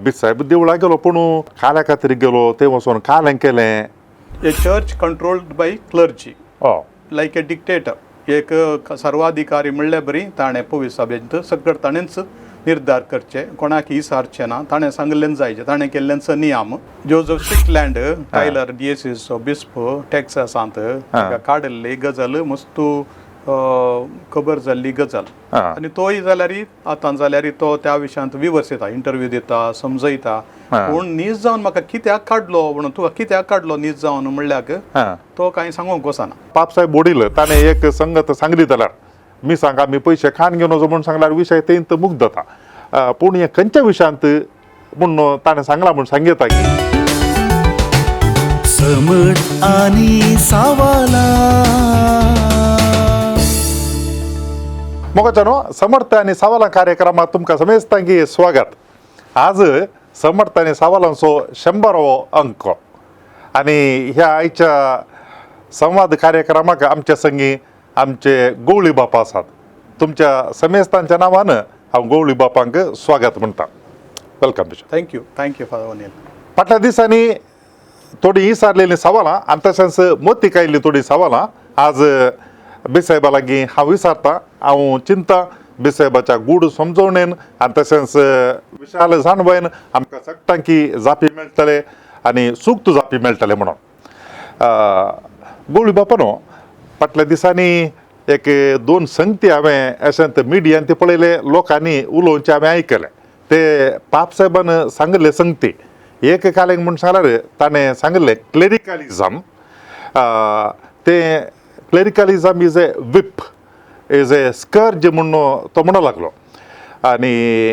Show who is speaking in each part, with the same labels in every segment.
Speaker 1: बिसाहेब देवळा गेलो पूण काल्या खातीर गेलो ते वचून कालें केलें.
Speaker 2: A church controlled by clergy,
Speaker 1: हय
Speaker 2: like a dictator. एक सर्वाधिकारी म्हणले बरी ताणें पवित्र सभेंत सगळं ताणेंच निर्धार करचे, कोणाक विचारचे ना, ताणें सांगलें जायचे, ताणें केल्लेंच नियम. जोझफ स्ट्रिकलँड टायलर डिएसिस बिस्प टॅक्सासांत काडलेली गजाल मस्त खबर जाल्ली गजाल. आनी तोय जाल्यार आतां जाल्यार तो त्या विशयांत विवर्स येता, इंटरव्यू दिता, समजयता. पूण न्हीज जावन म्हाका कित्याक काडलो म्हणून तुका कित्याक काडलो न्हीज जावन म्हणल्याक तो कांय सांगूंक वचना.
Speaker 1: बापसाहेब बोडील ताणें एक संगत सांगली जाल्यार मी सांगा मी पयशे खान घेवन वचो म्हूण सांगल्यार विशय तेंत मुक्त जाता. पूण हे खंयच्या विशयांत म्हूण ताणें सांगला म्हूण सांगता की
Speaker 3: समट आनी सावाला
Speaker 1: मोगाच्यानो समर्थ आनी सावलां कार्यक्रमात तुमकां समेस्तांकी स्वागत. आज समर्थ आनी सावलांचो 100वो अंक आनी ह्या आयच्या संवाद कार्यक्रमाक आमच्या संगी आमचे गवळी बापा आसात. तुमच्या समेस्तांच्या नांवान हांव गवळी बापांक स्वागत म्हणटा. वेलकम.
Speaker 2: Thank you father Anil.
Speaker 1: फाटल्या दिसांनी थोडी विचारलेलीं सवालां आनी तशेंच मोतीक आयिल्लीं थोडी सवालां आज बेसाहेबा लागीं हांव विचारतां. हांव चिंतां बेसाहेबाच्या गूढ समजवणेन आनी तशेंच विशाल जाणवयन आमकां सगळ्यांकी जापी मेळटले आनी सूक्त जापी मेळटले म्हणून. गवळी बापानो, फाटल्या दिसांनी एक 2 संगती हांवें अशेंत मिडियान ते पळयले, लोकांनी उलोवचे हांवें आयकले. ते पाप साहेबान सांगले संगती एक कालेंक म्हूण सांगल्यार ताणें सांगलें क्लेरिकलिजम. ते क्लेरिकलिजम is a whip, is a scourge म्हणून तो म्हणू लागलो. आनी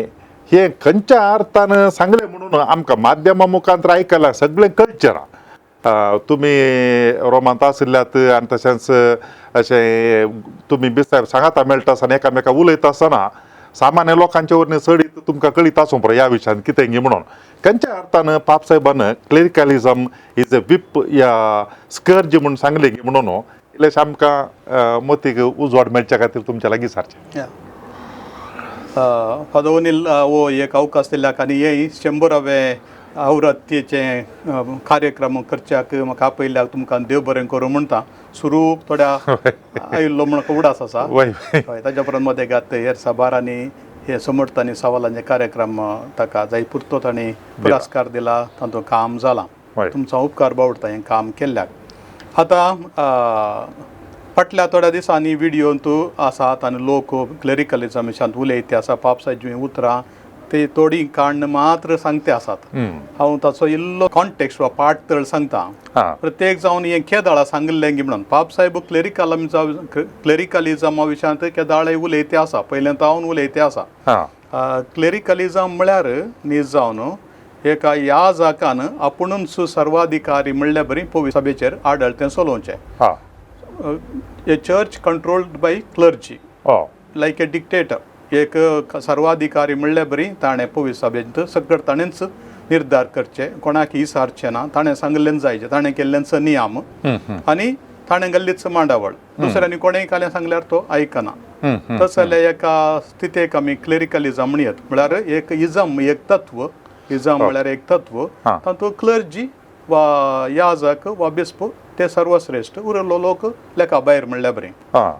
Speaker 1: हे खंयच्या अर्थान सांगलें म्हणून आमकां माध्यमा मुखांतर आयकलां सगळें कल्चर. तुमी रोमांत आशिल्ल्यात आनी तशेंच अशें तुमी बिसाहेब सांगाता मेळटा आसतना एकामेका उलयता आसतना सामान्य लोकांच्या वरवीं चडीत तुमकां कळीत आसूं पळय ह्या विशयान कितें गी म्हणून. खंयच्या अर्थान पाप साहेबान क्लेरिकलिजम इज ए विप या स्कर्ज म्हणून सांगलें गी म्हणून इल्लेशें आमकां मतीक उजवाड मेळच्या खातीर तुमच्या लागीं विचारचें.
Speaker 2: फादर अनिल हो एक अवकाश दिल्याक आनी हे 100वे आवृत्तीचे कार्यक्रम करच्याक म्हाका आपयल्याक तुमकां देव बरें करूं म्हणटा. सुरू थोड्या आयिल्लो म्हणून उडास आसा. हय, ताच्या उपरांत मदें घात हेर साबार आनी हे समर्थ आनी सवालांचे कार्यक्रम ताका जाय पुरतो ताणें पुरस्कार दिला, तांचो काम जालां. तुमचो उपकार बावडटा हें काम केल्ल्याक. आतां फाटल्या थोड्या दिसांनी व्हिडियोंत आसात आनी लोक क्लेरिकलिजम विशयांत उलयते आसा. पापसाची उतरां ते थोडी काण्ण मात्र सांगते आसात. हांव ताचो इल्लो कॉन्टेक्स्ट वा पाठतळ सांगता. प्रत्येक जावन हें केदाळा सांगलें गी म्हणून पाप साहेब क्लेरिकलिजमा विशयांत केदाळे उलयते आसा, पयलें हांव उलयते आसा. क्लेरिकलिजम म्हळ्यार न्हीज जावन एका ह्या जाकान आपुणूच सर्वाधिकारी म्हणले बरी पवित्र सभेचेर आडळतें चलोवचें. A church controlled by clergy, like a dictator. एक सर्वाधिकारी म्हणले बरी ताणें पवित्र सभेंत सगळं ताणेंच निर्धार करचे, कोणाक विचारचे ना, ताणें सांगलें जायचे, ताणें केल्लेंच नियम आनी ताणें गेल्लीच मांडावळ. दुसऱ्यांनी कोणेंय कालें सांगल्यार तो आयकना. तस जाल्यार एका स्थितीक आमी क्लेरिकलिजम म्हणयत. म्हळ्यार एक इजम, एक तत्व. इजम म्हळ्यार एक तत्व, तातूंत क्लर्जी वा याजक वा बिस्प ते सर्वश्रेष्ठ, उरलो लोक लेखा भायर म्हणल्या बरें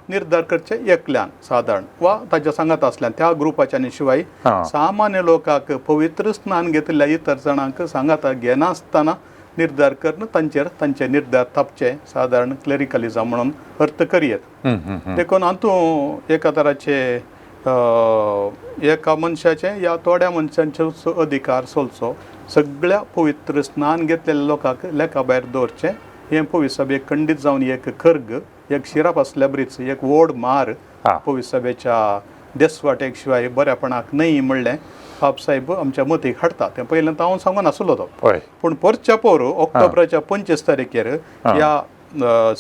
Speaker 2: निर्धार करचे एकल्यान सादारण वा ताच्या सांगात आसल्यान त्या ग्रुपाच्या शिवाय सामान्य लोकांक पवित्र स्नान घेतलेल्या इतर जाणांक सांगात घेनासतना निर्धार करून तांचे निर्धार थापचे सादारण क्लेरिकलिजम म्हणून अर्थ करियेत. देखून हातूंत एका तराचे एका मनशाचे या थोड्या मनशांचे अधिकार चलचो, सगळ्या पवित्र स्नान घेतलेल्या लोकांक लेखा भायर दवरचें हें पवित्र सभेक खंडीत जावन एक खर्ग, एक शिराप आसल्या बरीच एक व्हड मार पवित्र सभेच्या देसवाटेक शिवाय बऱ्यापणाक न्हय म्हणलें पाप साहेब आमच्या मतीक हाडटा. तें पयलें हांव सांगून नासलो तो. पूण परच्या पोर ऑक्टोबराच्या 25 तारखेर ह्या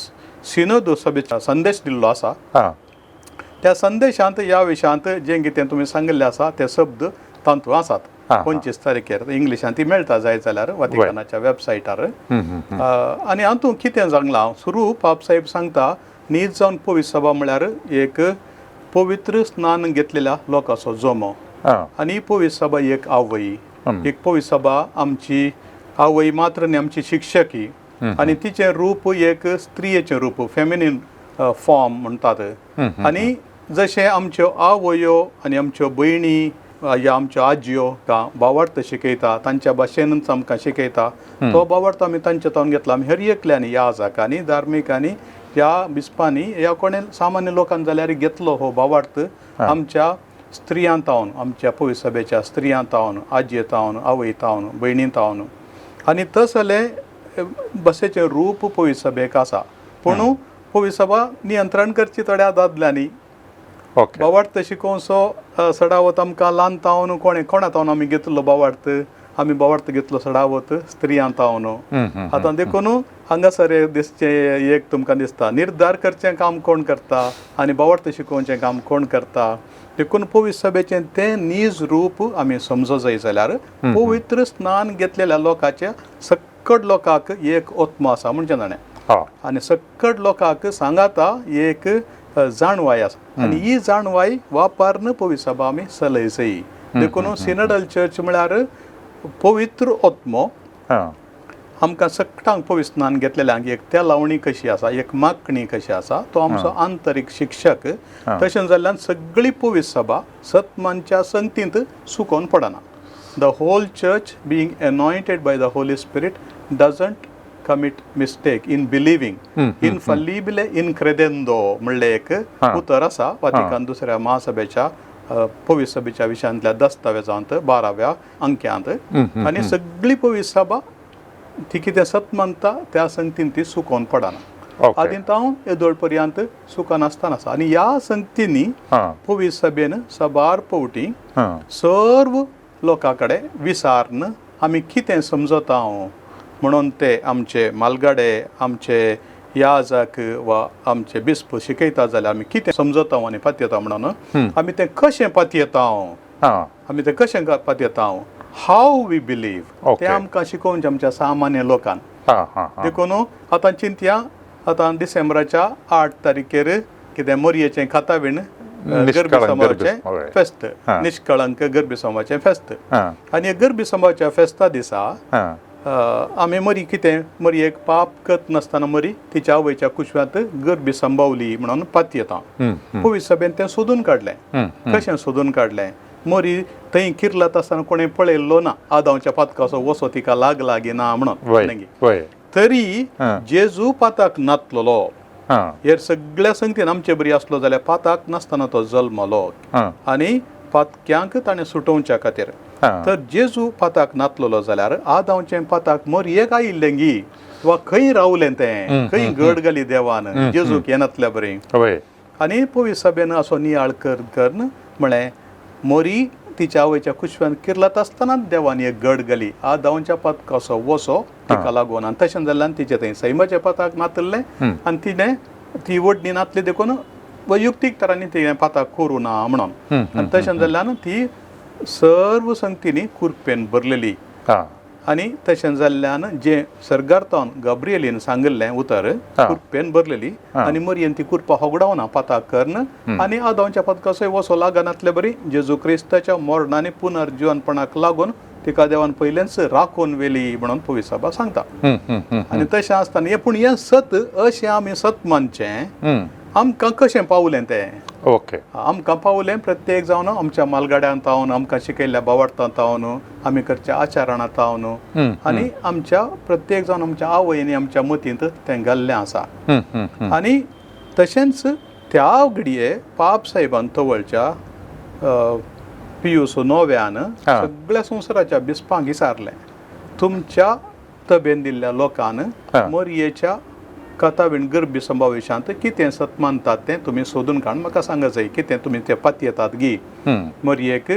Speaker 2: सिनोद सभेचा संदेश दिल्लो आसा. त्या संदेशांत ह्या विशयांत जें कितें तुमी सांगिल्लें आसा ते शब्द तांतूं आसात. 25 तारखेर इंग्लिशांत ती मेळटा जाय जाल्यार वातिकनाच्या वेबसायटार. आनी हातूंत कितें सांगलां सुरू पाप साहेब सांगता न्हीज जावन पवित्र सभा म्हळ्यार एक पवित्र स्नान घेतलेल्या लोकांचो जमो आनी पवित्र सभा एक आवय एक पवित्र सभा आमची आवय मात्र न्ही आमची शिक्षकी आनी तिचें रूप एक स्त्रियेचें रूप फेमिनीन फॉर्म म्हणटात आनी जशें आमच्यो आवयो आनी आमच्यो भयणी या आमच्यो आजयो भावार्थ शिकयता तांच्या भाशेनूच आमकां शिकयता तो भावार्थ आमी तांचे तावन घेतला आमी हर एकल्यांनी याजाकांनी धार्मिकांनी ह्या बिस्पांनी ह्या कोणे सामान्य लोकांनी जाल्यार घेतलो हो भावार्थ आमच्या स्त्रियां तावन आमच्या पवित्र सभेच्या स्त्रियां तावन आजये तावन आवय तावन भयणी तावन आनी तसले बसेचें रूप पवित्र सभेक आसा पूण पवित्र सभा नियंत्रण करची थोड्या दादल्यांनी
Speaker 1: ओके
Speaker 2: भावार्थ शिकोवचो सडावत आमकां ल्हान तावन कोणा तावन आमी घेतलो भावार्थ आमी भावार्थ घेतलो सडावत स्त्रियां तावन आतां देखून हांगासर दिसचें एक तुमकां दिसता निर्धार करचें काम कोण करता आनी भावार्थ शिकोवचें काम कोण करता देखून पवित्र सभेचें तें नीज रूप आमी समजो जाय जाल्यार पवित्र स्नान घेतलेल्या लोकांच्या सक्कड लोकांक एक ओत्म आसा म्हणजे जाणें आनी सक्कड लोकांक सांगाता एक जाणवाय आसा आनी ही जाणवाय वापरन पवित्र सभा आमी चलय देखून सिनडल चर्च म्हळ्यार पवित्र ओत्मो आमकां सगळ्यांक पवित्र स्नान घेतलेल्यांक एक त्या लावणी कशी आसा एक मागणी कशी आसा तो आमचो आंतरीक शिक्षक तशें जाल्ल्यान सगळी पवित्र सभा सत्मांच्या संगतींत सुकोवन पडना the whole church being anointed by the Holy Spirit doesn't commit mistake in believing infallible in क्रेडेंडो म्हणलें एक उतर आसा वातिकान दुसऱ्या महासभेच्या पवित्र सभेच्या विशयांतल्या दस्तावेजांत 12व्या अंक्यांत आनी सगळी पवित्र सभा ती कितें सत मानता त्या संगतीन ती सुकोवन पडना आदीं तावन येदोळ पर्यंत सुकान आसतना आसा आनी ह्या संगतींनी पवित्र सभेन सबार पवटी सर्व लोकां कडेन विचारन आमी कितें समजता म्हणून ते आमचे मालगाडे आमचे याजक वा आमचे बिस्प शिकयता जाल्यार आमी कितें समजता आनी पातयता म्हणून आमी तें कशें पातयता आमी तें कशें पातयता हाव वी बिलीव तें आमकां शिकोवचें आमच्या सामान्य लोकांन देखून आतां चिंतया आतां डिसेंबराच्या 8 तारखेर कितें मोरयेचें खातावीण गर्भी समाजाचें फेस्त निश्कळंक गर्भी समाजाचें फेस्त आनी गर्भी समाजाच्या फेस्ता दिसा आमी मरी कितें मरयेक पाप करत नासतना मरी तिच्या आवयच्या कुशव्यांत गर्भी संभावली म्हणून पातयेता पवित्र सभेन तें सोदून काडलें कशें सोदून काडलें मरी थंय किर्लत आसतना कोणें पळयल्लो ना आदांच्या पातकाचो वसो तिका लागला गी ना म्हणून तरी जेजू पाताक नातलोलो हेर सगळ्या संगतीन आमचे बरी आसलो जाल्यार पाताक नासतना तो जल्मलो आनी पातक्यांक ताणें सुटोवच्या खातीर तर जेजू पाताक नातलोलो जाल्यार आदांचें पाताक मरयेक आयिल्लें गी वा खंय रावलें तें खंय घड घाली देवान जेजूक हें नातल्या बरें आनी पवित्र सभेन असो नियाळ करन म्हळें मोरी तिच्या आवयच्या कुशव्यान किर्लत आसतनाच देवान एक घड घाली आदांच्या पातकाचो वसो तिका लागून आनी तशें जाल्ल्यान तिचे थंय सैमाच्या पाताक नातल्लें आनी तिणें ती वडणी नातली देखून वैयक्तीक तरांनी तिणें पाताक कोरूं ना म्हणून आनी तशें जाल्ल्यान ती सर्व संगतींनी कुरपेन भरलेली आनी तशें जाल्ल्यान जें सर्गार्थान गब्रिएलीन सांगिल्लें उतर कुरपेन भरलेली आनी मरयेन ती कुरपा होगडावना पाताक करन आनी आदांच्या पातकाचो वसो लागनातले बरी जेजू क्रिस्ताच्या मरणांनी पुनर्जीवनपणाक लागून तिका देवान पयलेंच राखून व्हेली म्हणून पवित्र सभा सांगता आनी तशें आसतना हें पूण हें सत अशें आमी सत मानचें आमकां कशें पावलें तें
Speaker 1: ओके
Speaker 2: आमकां पावलें प्रत्येक जावन आमच्या मालगाड्यांत तावन आमकां शिकयल्ल्या भावार्थांत तावन आमी करच्या आचारांत तावन आनी आमच्या प्रत्येक जावन आमच्या आवयनी आमच्या मतींत तें घाल्लें आसा आनी तशेंच त्या घडये पाप साहेबान तवळच्या पियूस 9व्यान सगळ्या संवसाराच्या बिस्पांक विचारलें तुमच्या तबेन दिल्ल्या लोकान मरयेच्या कथावीण गर्भी संभावेशांत कितें सत मानतात तें तुमी सोदून काडून म्हाका सांगा जाय कितें तुमी तें पातयेतात गी मरयेक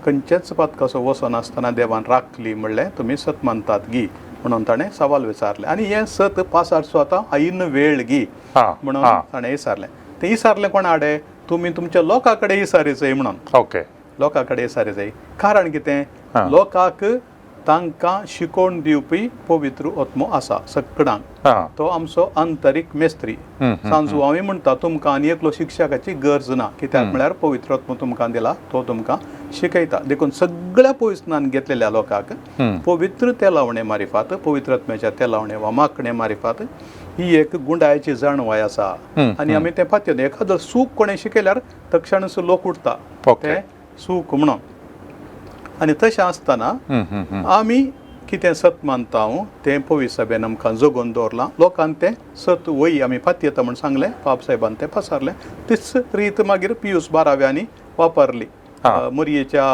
Speaker 2: खंयचेच पातकाचो वसो नासतना देवान राखली म्हणलें तुमी सत मानतात गी म्हणून ताणें सवाल विचारलें आनी हें सत पासारचो आतां आईन वेळ गी म्हणून ताणें विचारलें तें विचारलें कोणा आडे तुमी तुमच्या लोकां कडेन विचारी जाय म्हणून
Speaker 1: ओके
Speaker 2: लोकां कडेन विचारी जाय कारण कितें लोकांक तांकां शिकोवन दिवपी पवित्र ओत्मो आसा सगळ्यांक तो आमचो आंतरीक मेस्त्री सांजू हांवें म्हणटा तुमकां आनी एकलो शिक्षकाची गरज ना कित्याक म्हळ्यार पवित्र ओत्मो तुमकां दिला तो तुमकां शिकयता देखून सगळ्या पवित्रान घेतलेल्या लोकांक पवित्र तेलावणे मारिफात पवित्रत्म्याच्या तेलावणे वा माखणे मारिफात ही एक गुंडाळ्याची जाणवाय आसा आनी आमी तें पातयेन एखादो सूख कोणें शिकयल्यार तक्षणच लोक उठता
Speaker 1: Okay.
Speaker 2: तें सूख म्हणून आनी तशें आसतना आमी कितें सत मानता तें पवित्र सभेन आमकां जगोवन दवरलां लोकांक तें सत वही आमी फातयेता म्हूण सांगलें बाब साहेबान तें पसारलें तीच रीत मागीर पियूस बाराव्यांनी वापरली मरयेच्या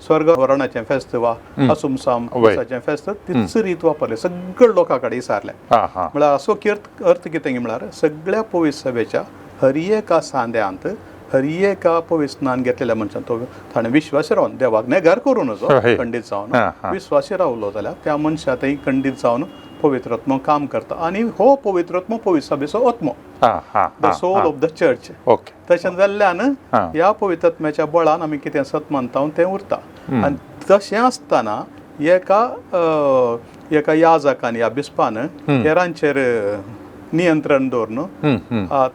Speaker 2: स्वर्गवरणाचें फेस्त वा असुमसाम दिसाचें फेस्त तीच रीत वापरली सगळ्या लोकां कडेन विचारलें म्हळ्यार असो अर्थ कितें म्हळ्यार सगळ्या पवित्र सभेच्या हर एका सांद्यांत हर एका पवित्र स्नान घेतलेल्या मनशान तो ताणें विश्वासी रावन देवाक नेगार करून नजो खंडीत जावन विश्वासी रावलो जाल्यार त्या मनशा थंय खंडीत जावन पवित्रत्म काम करता आनी हो पवित्रत्म पवित्र सभेचो आत्मो the soul of the church तशें जाल्ल्यान ह्या पवित्रत्म्याच्या बळान आमी कितें सत मानता तें उरता आनी तशें आसतना एका याजकान ह्या बिस्पान हेरांचेर नियंत्रण दवरून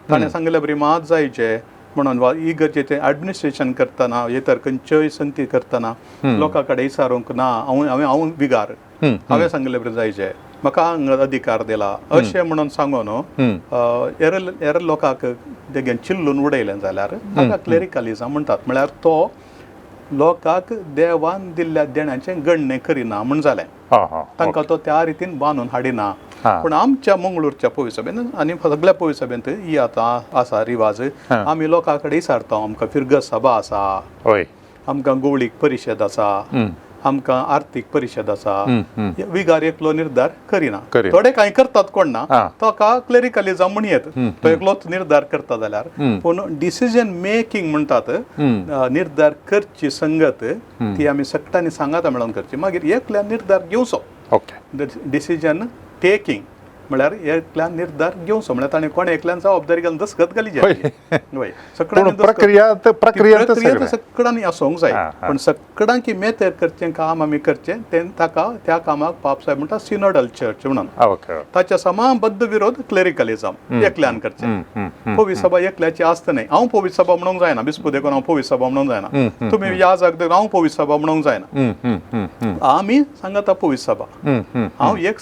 Speaker 2: ताणें सांगले बरी मात जायचे म्हणून वा इगर्जेचें एडमिनिस्ट्रेशन करतना इतर खंयच्योय संगती करतना लोकां कडेन विचारूंक ना हांव विगार हांवें सांगलें बरें जायचें म्हाका हांगा अधिकार दिला अशें म्हणून सांगून हेर लोकांक तेगेन चिल्लून उडयलें जाल्यार ताका क्लेरिकलिझम म्हणटात म्हळ्यार तो लोकांक देवान दिल्ल्या देण्याचें गणने करिना म्हण जालें तांकां तो त्या रितीन बांदून हाडिना पूण आमच्या मंगळूरच्या पवित्र सभेन आनी सगळ्या पवित्र सभेंत ही आतां आसा रिवाज आमी लोकां कडेन विचारता आमकां फिरगत सभा आसा आमकां गवळीक परिशद आसा आमकां आर्थीक परिशद आसा विगार एकलो निर्धार करिना थोडे कांय करतात कोण ना ताका क्लेरिकलिझम म्हण येत तो एकलोच निर्धार करता जाल्यार पूण डिसिजन मेकींग म्हणटात निर्धार करची संगत ती आमी सगळ्यांनी सांगाता मेळोन करची मागीर एकल्यान निर्धार घेवचो डिसिजन टेकींग म्हळ्यार एकल्यान निर्धार घेवचो म्हळ्यार ताणें कोण एकल्यान जबाबदारी घालून दसखत घाली जाय सगळ्यांनी आसूंक जाय पण सगळ्यांक मेतेर करचें काम आमी करचें तें ताका त्या कामाक बाब साहेब म्हणटा सिनोडल चर्च म्हणून ताच्या समाबद्ध विरोध क्लेरिकलिझम एकल्यान करचें पवित्र सभा एकल्याची आसता न्हय हांव पवित्र सभा म्हणूंक जायना बिस्पो देखून हांव पवित्र सभा म्हणूंक जायना तुमी याजक देखून हांव पवित्र सभा म्हणूंक जायना आमी सांगता पवित्र सभा हांव एक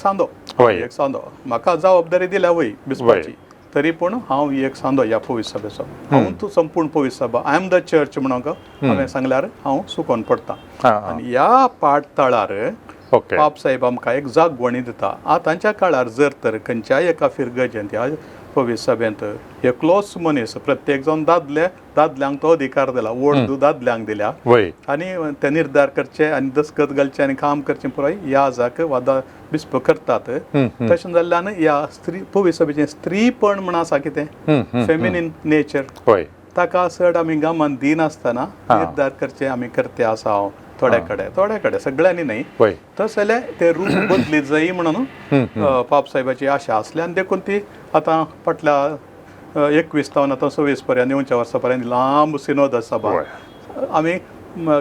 Speaker 2: सांदो म्हाका जबाबदारी दिल्या वय बिस्पाची तरी पूण हांव एक सांदो ह्या पवित्र सभेचो हांव तूं संपूर्ण पवित्र सभा आय एम द चर्च म्हणून हांवें सांगल्यार हांव सुकोवन पडटा आनी ह्या पाठतळार बाब साहेब आमकां एक जागवणी दिता आतांच्या काळार जर तर खंयच्याय एका फिरगजेंत ह्या पवित्र सभेंत एकलोच मनीस प्रत्येक जावन दादल्यांक तो अधिकार दिला वोट दादल्यांक दिल्या आनी ते निर्धार करचे आनी दसखत घालचे आनी काम करचें पुराय याजक वा बिस्प करतात तशें जाल्ल्यान ह्या पवित्र सभेचें स्त्रीपण म्हण आसा कितें फेमिनीन नेचर ताका चड आमी गांवांत दिनासतना निर्धार करचे आमी करते आसा हांव थोड्या कडेन सगळ्यांनी न्हय तशें जाल्यार ते रूप बदलीत जायी म्हणून बाब साहेबाची आशा आसल्यान देखून ती आतां फाटल्या 21 तावन आतां 26 पर्यंत 9 वर्सां पर्यंत लांब सिनोद सभा आमी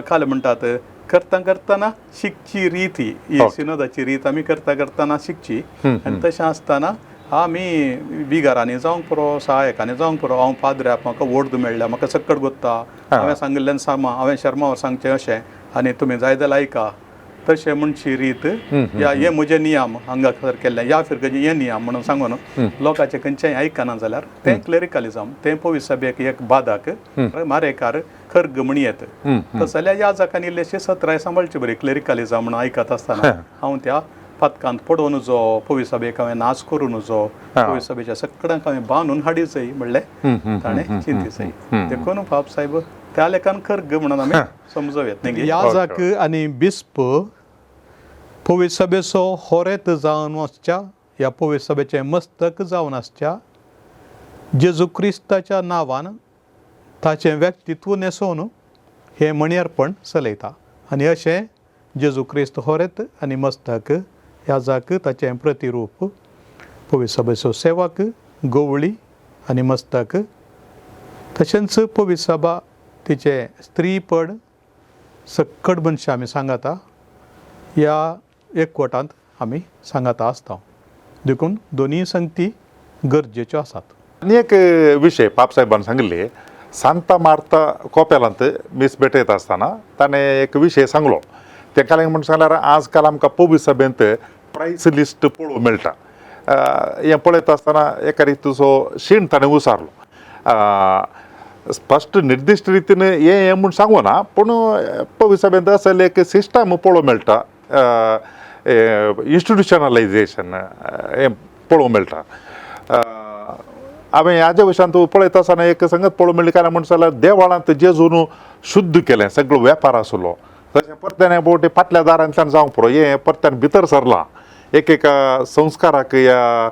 Speaker 2: काल म्हणटात करतना शिकची रीत ही सिनोदाची रीत आमी करतना शिकची आनी तशें आसतना आमी बिगारांनी जावंक पुरो सहायकांनी जावंक पुरो हांव पाद्र्याक म्हाका वोट मेळ्ळ्या म्हाका सक्कट गोत्ता हांवें सांगिल्ल्यान हांवें शर्मावर सांगचें अशें आनी तुमी जाय जाल्यार आयका तशें म्हणची रीत या हे म्हजे नियम हांगासर केल्ले ह्या फिरगेचे हे नियम म्हणून सांगून लोकांचे खंयचेय आयकना जाल्यार तें क्लेरिकलिझम तें पवित्र सभेक एक बाधक मारेकार खर्ग म्हण येत तशें जाल्यार याजकांनी इल्लेशे सत्राय सांबाळचे बरी क्लेरिकलिझम म्हणून आयकत आसतना हांव त्या पथकांत पडोवन नजो पवित्र सभेक हांवें नाच करून नजो पवित्र सभेच्या सगळ्यांक हांवें बांदून हाडी जाय म्हणलें ताणें चिंती जाय देखून बाब साहेब त्या लेखान खर्ग म्हणून आमी समजूं येत न्ही याजक आनी बिस्प पवित्र सभेचो होरेत जावन आसच्या ह्या पवित्र सभेचें मस्तक जावन आसच्या जेजू क्रिस्ताच्या नांवान ताचें व्यक्तित्व नेसोवन हें मणियारपण चलयता आनी अशें जेजू क्रिस्त होरेत आनी मस्तक याजक ताचें प्रतिरूप पवित्र सभेचो सेवक गवळी आनी मस्तक तशेंच पवित्र सभा तिचें स्त्रीपण सक्कट मनशां आमी सांगता ह्या एकवटांत आमी सांगता आसता देखून दोनी संगती गरजेच्यो आसात
Speaker 1: आनी एक विशय बाब साहेबान सांगिल्ले सांता मार्ता कोपेलांत मीस भेटयत आसतना ताणें एक विशय सांगलो तेका लागून म्हणून सांगल्यार आजकाल आमकां पोवी सभेंत प्रायस लिस्ट पळोवंक मेळटा हें पळयत आसतना एका रितीचो शीण ताणें उसारलो स्पश्ट निर्दिश्ट रितीन हें म्हूण सांगूना पूण पोवी सभेंत असले एक सिस्टम पळोवंक मेळटा इन्स्टिट्युशनलायझेशन हें पळोवंक मेळटा हांवें ह्याच्या विशयान तूं पळयत आसतना एक संगत पळोवंक मेळ्ळी काय म्हणटा जाल्यार देवाळांत जेजून शुद्ध केलें सगळो वेपार आसलो तशें परत्यान बोटी फाटल्या दारांतल्यान जावंक पुरो हें परत्यान भितर सरलां एक संस्काराक या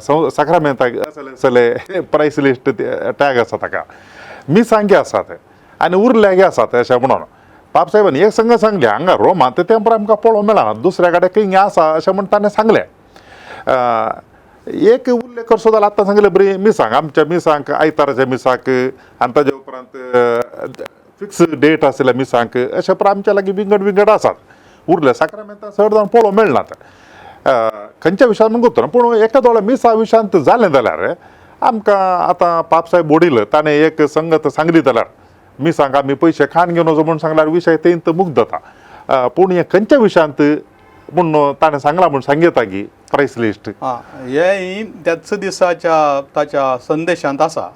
Speaker 1: साक्रामेंताक असले प्रायस लिस्ट टॅग आसा ताका मिसांगे आसात आनी उरल्यागे आसात अशें म्हणून पाप साहेबान एक संगत सांगलें हांगा रोमांत तें पळय आमकां पळोवंक मेळना दुसऱ्या कडेन खंय आसा अशें म्हण ताणें सांगलें एक उल्लेख करचो जाल्यार आतां सांगलें बरी मिसांग आमच्या मिसांक आयताराच्या मिसाक आनी ताजे उपरांत फिक्स डेट आसल्या मिसांक अशें पर आमच्या लागीं विंगड आसात उरले साक्रामेंतां चड जावन पळोवंक मेळनात खंयच्या विशयान म्हणून ना पूण एका दोळ्या मिसा विशयांत जालें जाल्यार आमकां आतां पापसाहेब बोडील ताणें एक संगत सांगली जाल्यार मिसांक आमी पयशे खाण घेवन वचो म्हूण सांगल्यार विशय तेंत मुग्ध जाता पूण हे खंयच्या विशयांत म्हूण ताणें सांगला म्हूण सांगता की प्रायस लिस्ट
Speaker 2: हे त्याच दिसाच्या ताच्या संदेशांत आसा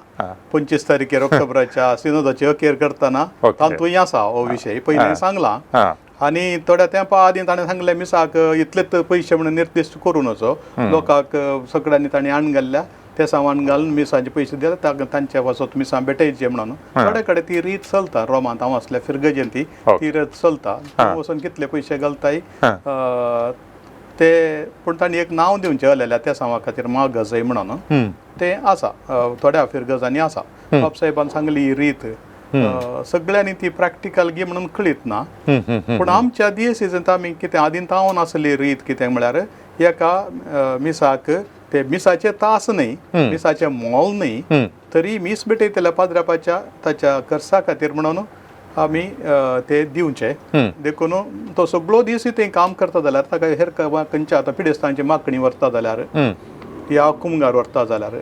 Speaker 2: 25 तारखेर ऑक्टोबराच्या सिनोदाची अखेर करतना तातूंय आसा हो विशय पयलीं सांगला आनी थोड्या तेंपा आदीं ताणें सांगलें मिसाक इतलेच पयशे म्हणून निर्दिश्ट करून वचो लोकांक सगळ्यांनी तांणी आण घाल्ल्या ते सामान घालून मिसाचे पयशे दिले तांचे वचत मिसां भेटयचे म्हणून थोडे कडेन ती रीत चलता रोमांत हांव आसल्या फिरगजेन ती रीत चलता वचून कितले पयशे घालताय ते पूण तांणी एक नांव दिवचें आसलेलें त्या सामा खातीर मागजय म्हणून तें आसा थोड्या फिरगजांनी आसा बाब साहेबान सांगली ही रीत सगळ्यांनी ती प्रॅक्टिकल गी म्हणून कळीत ना पूण आमच्या DSCंत आमी कितें आदीं तावन आसली रीत कितें म्हळ्यार एका मिसाक ते मिसाचे तास न्ही मिसाचे मोल न्ही तरी मीस भेटयतल्या पाद्रापाच्या ताच्या खर्चा खातीर म्हणून आमी ते दिवचे देखून तो सगळो दीस थंय काम करता जाल्यार ताका हेर खंयच्या आतां पिडेस्तांची मागणी व्हरता जाल्यार या कुमगार व्हरता जाल्यार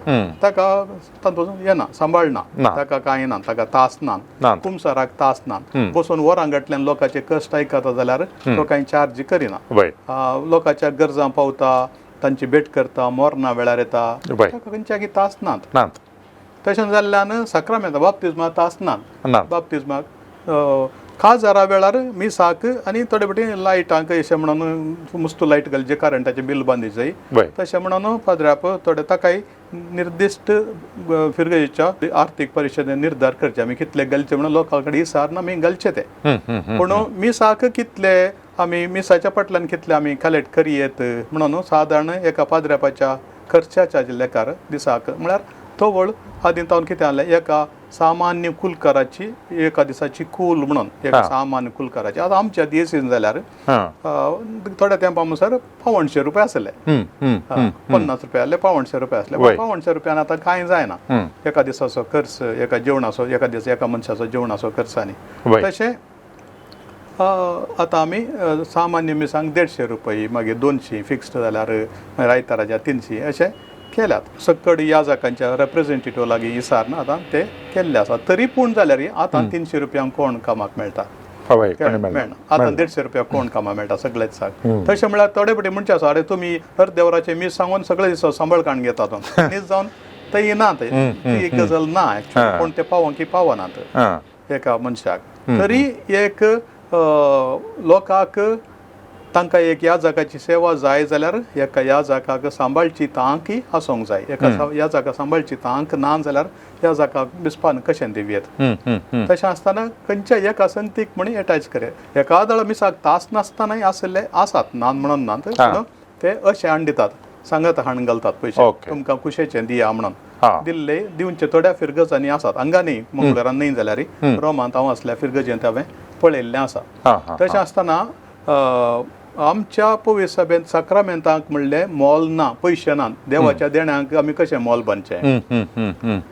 Speaker 2: ताका तातूंत येना सांबाळना ताका कांय ना ताका तास ना कुमसाराक तास ना बसून वरांगटल्यान लोकांचे कश्ट आयकता जाल्यार तो कांय चार्ज करिना लोकांच्या गरजां पावता तांची भेट करता मोरना वेळार येता ताका खंयच्याकी तास नात तशें जाल्ल्यान साक्रामेंतां बाप्तिस्माक तास नात बाप्तिस्माक खाजारा वेळार मिसाक आनी थोडे फावटी लायटांक अशें म्हणून मुस्तू लायट घालचे करंटाचें बिल बांदीचें तशें म्हणून पाद्राप थोडे ताकाय निर्दिश्ट फिरगजेच्या आर्थीक परिशदेन निर्धार करचे आमी कितले घालचे म्हणून लोकां कडेन हिसार आमी घालचे ते पूण मिसाक कितले आमी मिसाच्या पटल्यान कितले आमी कलेक्ट करियेत म्हणून सादारण एका पाद्रापाच्या खर्चाच्या लेखार दिसाक म्हळ्यार तवळ आदीं तावन कितें जालें एका सामान्य कुलकाराची एका दिसाची कूल म्हणून एका सामान्य कुलकाराची आतां आमच्या DSCन जाल्यार थोड्या तेंपा म्हणसर ₹500 आसले 50 रुपया आसले ₹500 आसले ₹500 आतां कांय जायना एका दिसाचो खर्च एका जेवणाचो एका दिस एका मनशाचो जेवणाचो खर्चांनी तशें आतां आमी सामान्य मिसांक ₹150 मागीर 200 फिक्स्ड जाल्यार आयताराच्या 300 अशें केल्यात सकड याजकांच्या रेप्रेझेंटेटिव्ह लागीं हिसार आतां ते केल्ले आसा तरी पूण जाल्यार आतां ₹300 कोण कामाक मेळटा मेळना आतां ₹150 कोण कामाक मेळटा सगळेच सांग तशें म्हळ्यार थोडे फावटी म्हणचे आसा अरे तुमी हर देवराचे मीस सांगून सगळे दिसा सांबाळकाण घेतात मीस जावन ते ना ती एक गजाल ना एक्चुअली कोण ते पावोंक पावनात एका मनशाक तरी एक लोकांक तांकां एक याजकाची सेवा जाय जाल्यार एका याजकाक सांबाळची तांकी आसूंक जाय एका याजकाक सांबाळची तांक ना जाल्यार याजकाक बिस्पान कशें दिव्येत तशें आसतना खंयच्या एका संगतीक म्हणी एटॅच करे एका दळ मिसाक तास नासतनाय आसले आसात ना म्हणून नात ते अशें हाण दितात सांगत हाण घालतात पयशे तुमकां कुशेचें दिया म्हणून दिल्ले दिवचे थोड्या फिरगजांनी आसात हांगानी मंगळारान न्हय जाल्यार रोमांत हांव आसल्या फिरगजेंत हांवें पळयल्लें आसा तशें आसतना आमच्या पवी सभेंत साक्रामेंतांक म्हणलें मोल ना पयशे ना देवाच्या देण्यांक आमी कशें मोल बांदचें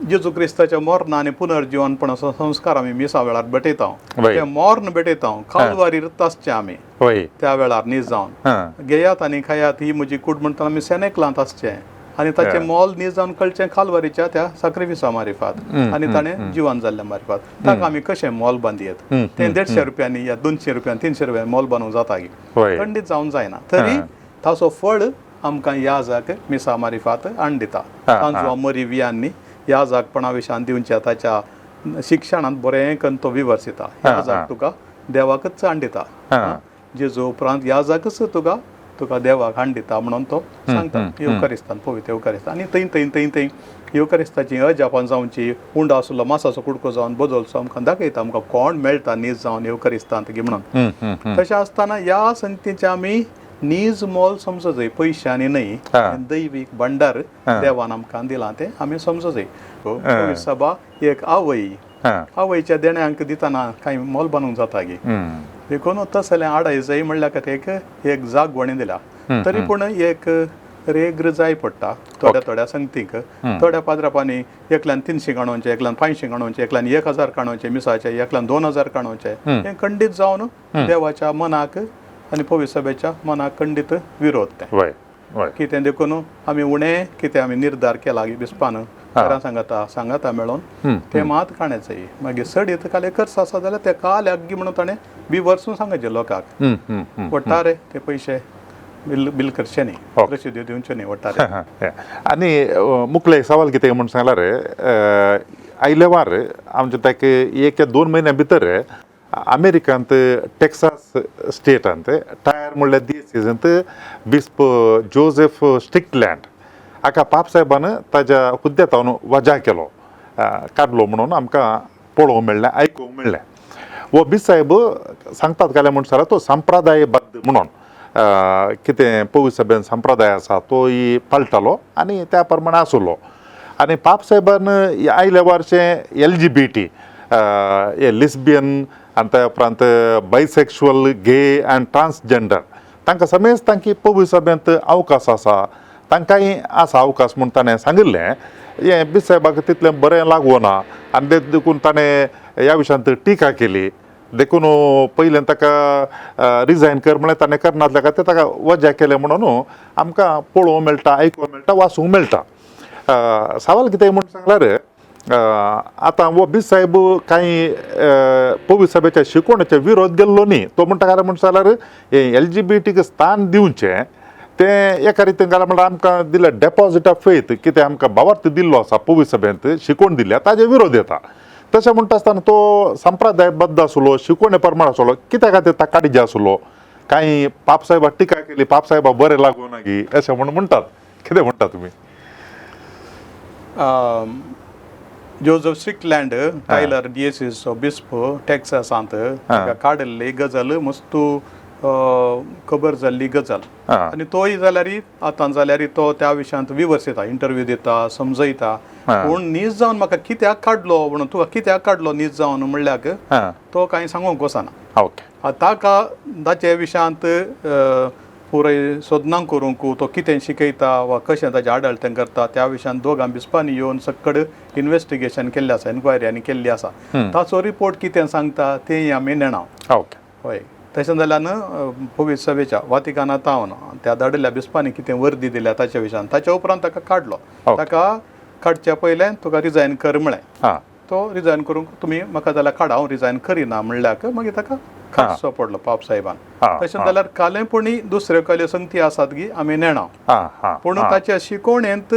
Speaker 2: जेजू क्रिस्ताच्या मोरना आनी पुनर्जीवनपणाचो संस्कार आमी मिसा वेळार भेटयता ते मोर्न भेटयता कालवारी आसचें आमी त्या वेळार न्ही जावन घेयात आनी खायात ही म्हजी कूड म्हणटा आमी सेनेकलांत आसचें आनी ताचें मोल न्ही जावन कळचें खालवारीच्या त्या साक्रिफिसा मारिफात आनी ताणें जिवन जाल्ल्या मारिफात ताका आमी कशें मोल बांदयत तें 150 रुपयांनी या 200 रुपयांनी 300 रुपयांनी मोल बांदूंक जाता गी खंडीत जावंक जायना तरी ताचो फळ आमकां याजाक मिसा मारिफात हाडून दिता तांचो मरी वियांनी याजाकपणा विशयान दिवच्या ताच्या शिक्षणांत बरें करून तो विवर्सिता याजाक तुका देवाकच हाडून दिता जेजू उपरांत याजाकच तुका देवाक हाडून दिता म्हणून तो सांगता येवकारिस्तान पवित्र येवकारिस्तान आनी थंय येवकारिस्ताची अजापान जावची उंडो आसलो मासाचो कुडको जावन बदलचो आमकां दाखयता आमकां कोण मेळटा नीज जावन येवकारिस्तांत गी म्हणून तशें आसतना ह्या संगतीचें आमी नीज मोल समजो जाय पयशांनी न्हय दैवीक भंडार देवान आमकां दिलां तें आमी समजो जाय सभा एक आवयच्या देण्यांक दितना कांय मोल बांदूंक जाता गी देखून तसलें हाडाय जाय म्हणल्यार एक जागवणी दिल्या तरी पूण एक रेग्र जाय पडटा थोड्या संगतीक थोड्या पाद्रापांनी एकल्यान 300 काणोवचे एकल्यान 500 काणोवचे एकल्यान 1000 काणोवचे मिसाचे एकल्यान 2000 काणोवचे हें खंडीत जावन देवाच्या मनाक आनी पवित्र सभेच्या मनाक खंडीत विरोध तें कितें देखून आमी उणें कितें आमी निर्धार केला बिस्पान घरां सांगाता मेळोन तें मात काणें जाय मागीर सडीत काले खर्च आसा जाल्यार ते काल्याक गी म्हणून ताणें बिवर्सून सांगचें लोकांक वट्टारे ते पयशे बिल करचे न्ही रशिद्यो दिवच्यो न्ही वट्टारे
Speaker 1: आनी मुखले सवाल कितें म्हणून सांगल्यार आयले वार आमचे ताका 1 ते 2 म्हयन्या भितर अमेरिकांत टेक्सास स्टेटांत टायर म्हणल्यार दियेसीजंत बिस्प जोसेफ स्टिकलँड हाका पाप साहेबान ताच्या हुद्द्यांतल्यान वजा केलो काडलो म्हणून आमकां पळोवंक मेळ्ळें आयकूंक मेळ्ळें वो बिस्प साहेब सांगतात काले म्हणसर तो संप्रदायबद्ध म्हणून कितें पवित्र सभेन संप्रदाय आसा तोय पाळटालो आनी त्या प्रमाणे आसलो आनी पाप साहेबान आयल्या वर्षे LGBT लिस्बियन आनी त्या उपरांत बायसेक्शुअल गे आनी ट्रान्सजेंडर तांकां समेज तांची पवित्र सभेंत अवकाश आसा तांकांय आसा अवकाश म्हूण ताणें सांगिल्लें हें बिस्प साहेबाक तितलें बरें लागना आनी देखून ताणें ह्या विशयांत टिका केली देखून पयलें ताका रिजायन कर म्हळ्यार ताणें करनासल्या खातीर ताका वजा केलें म्हणून आमकां पळोवंक मेळटा आयकूंक मेळटा वाचूंक मेळटा सवाल कितें म्हणून सांगल्यार आतां वो बिस्प साहेब कांय पवित्र सभेच्या शिकवणेचे विरोध गेल्लो न्ही तो म्हणटा काय म्हणून जाल्यार LGBT स्थान दिवचें तें एका रितीन घाला म्हणल्यार आमकां दिलें डेपॉजीट ऑफ फेथ कितें आमकां भावार्थ दिल्लो आसा पवित्र सभेंत शिकवण दिल्या ताजे विरोध येता तशें म्हणटा आसतना तो संप्रदायबद्ध आसलो शिकवणे प्रमाण आसलो कित्या खातीर ताका काडीजे आसलो कांय पाप साहेबाक टिका केली पाप साहेबाक बरें लागूना गी अशें म्हणून म्हणटात कितें म्हणटा तुमी
Speaker 2: जोसेफ स्टिकलँड टायलर डिएसीचो बिस्प टेक्सासांत काडिल्ली गजाल मस्तू खबर जाल्ली गजाल आनी तोय जाल्यार आतां जाल्यार तो त्या विशयांत विवर्सिता इंटरव्यू दिता समजयता पूण नीज जावन म्हाका कित्याक काडलो म्हणून तुका कित्याक काडलो नीज जावन म्हणल्यार तो कांय सांगूंक वचना ताका ताचे विशयांत पुराय सोदनां करूंक तो कितें शिकयता वा कशें ताचें आडळतें करता त्या विशयान दोगां बिस्पांनी येवन सक्कड इन्वेस्टिगेशन केल्लें आसा एन्क्वायरी आनी केल्ली आसा ताचो रिपोर्ट कितें सांगता तें आमी नेणा हय तशें जाल्यार पवित्र सभेच्या वातिकानांत तावन त्या धाडिल्ल्या बिस्पांनी कितें वर्दी दिल्या ताच्या विशयान ताच्या उपरांत ताका काडलो ताका काडच्या पयलें तुका रिजायन कर म्हळें तो रिजायन करूंक तुमी म्हाका जाल्यार काडा हांव रिजायन करिना म्हणल्यार मागीर ताका काडचो पडलो पाप साहेबान तशें जाल्यार कालेपूणी दुसऱ्यो कसल्यो संगती आसात गी आमी नेणा पूण ताच्या शिकवणेंत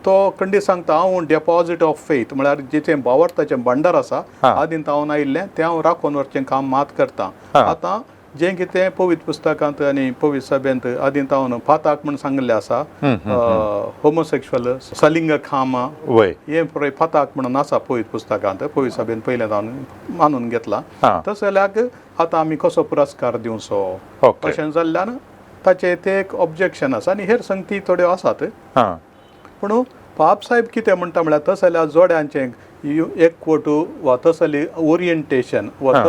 Speaker 2: तो खंडीत सांगता हांव डेपॉजीट ऑफ फेथ म्हळ्यार जेचें भावार्थाचें भंडार आसा आदीं तावन आयिल्लें तें हांव राखून व्हरचें काम मात करता आतां जें कितें पवित्र पुस्तकांत आनी पवित्र सभेंत आदीं तावन फाताक म्हूण सांगिल्लें आसा होमोसेक्शुअल सलिंग खाम हें पळय फाताक म्हणून आसा पवित्र पुस्तकांत पवित्र सभेंत पयलें तावन मानून घेतला तशें जाल्यार आतां आमी कसो पुरस्कार दिवचो अशें जाल्ल्यान ताचें तें एक ऑब्जेक्शन आसा आनी हेर संगती थोड्यो आसात पूण पाप साहेब कितें म्हणटा म्हळ्यार तशें जाल्यार जोड्यांचें एकवटू वा तसलें ओरिएंटेशन वा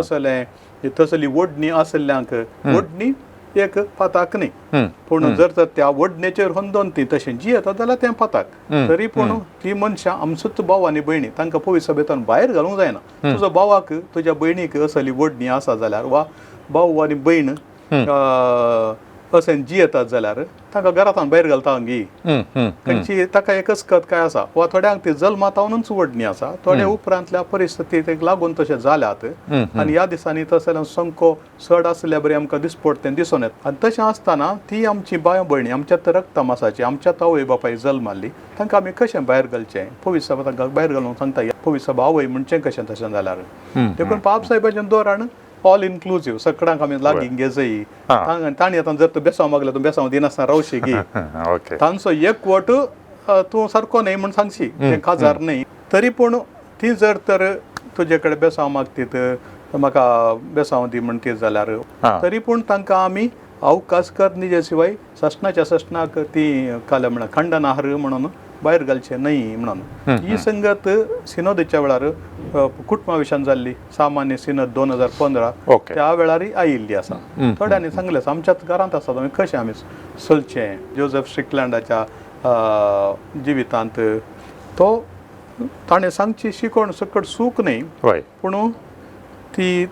Speaker 2: तसली वडणी आसल्ल्यांक वडणी एक पाताक न्ही पूण जर तर त्या वडणेचेर होंदोन ती तशें जी येता जाल्यार तें पाताक तरी पूण ती मनशां आमचोच भाव आनी भयणी तांकां पवित्र सभेंतल्यान भायर घालूंक जायना तुजो भावाक तुज्या भयणीक असली वडणी आसा जाल्यार वा भाव आनी भयण असें जी येतात जाल्यार तांकां घरांतल्यान भायर घालता हांगी खंयची ताका एकच कथ काय आसा वा थोड्यांक ती जल्मातावनूच वडणी आसा थोड्या उपरांतल्या परिस्थितीक लागून तशें जाल्यात आनी ह्या दिसांनी तशें संको चड आसल्या बरी आमकां दिसपडटें दिसून येता आनी तशें आसतना ती आमची बाय भयणी आमच्यात रक्त मासाची आमच्यात आवय बापाय जल्माल्ली तांकां आमी कशें भायर घालचें पवित्र सभा तांकां भायर घालूंक सांगता पवित्र सभा आवय म्हणचें कशें तशें जाल्यार देखून पाप साहेबाचें धोरण ऑल इन्क्लुसीव सगळ्यांक आमी लागीं घेजई तांणी आतां जर तूं बेसांव मागलो तूं बेसांव दिनासतना रावशी गी तांचो एकवट तूं सारको न्हय म्हूण सांगशी तें काजार न्हय तरी पूण ती जर तर तुजे कडेन बेसांव मागतीत म्हाका बेसांव दी म्हण ती जाल्यार तरी पूण तांकां आमी अवकाश करनी शिवाय सशनाच्या सशनाक ती काल म्हणा खंडनार्ह म्हणून भायर घालचें न्हय म्हणून ही संगत सिनोदेच्या वेळार कुटुंबाविशान जाल्ली सामान्य सिनद 2015 त्या वेळारय आयिल्ली आसा थोड्यांनी सांगलें आसा आमच्याच घरांत आसा तुमी कशें आमी चलचें जोझफ स्ट्रिकलँडाच्या जिवितांत तो ताणें सांगची शिकोवण सकट सूख न्हय पूण ती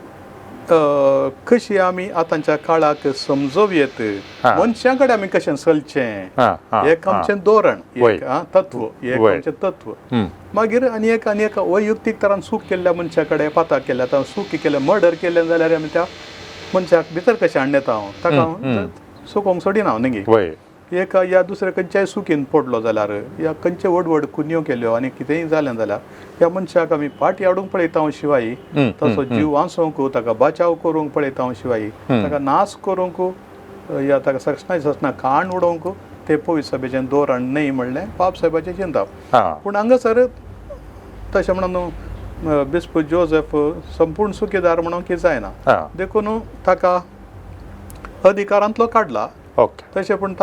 Speaker 2: कशी आमी आतांच्या काळाक समजोवयेत मनशां कडेन आमी कशें चलचें एक आमचें धोरण एक तत्व एक आमचें तत्व मागीर आनी एक वैयक्तीक तरान सूख केल्ल्या मनशा कडेन पाताक केल्या सूख केलें मर्डर केलें जाल्यार आमी त्या मनशाक भितर कशें हाडून येता हांव ताका सुकोवंक सोडिना हांव न्ही एक या दुसऱ्या खंयच्याय सुखीन पडलो जाल्यार या खंयचे व्हड कुन्यो केल्यो आनी कितेंय जालें जाल्यार ह्या मनशाक आमी फाटी हाडूंक पळयता शिवाय ताचो जीव वाचोवंक ताका बचाव करूंक पळयता शिवाय ताका नाश करूंक या ताका सशना काण उडोवंक ते पवित्र सभेचें धोरण न्हय म्हणलें पाप साहेबाचें चिंता पूण हांगासर तशें म्हणून बिस्प जोझफ संपूर्ण सुखीदार म्हणून कितें जायना देखून ताका अधिकारांतलो काडला तशें पूण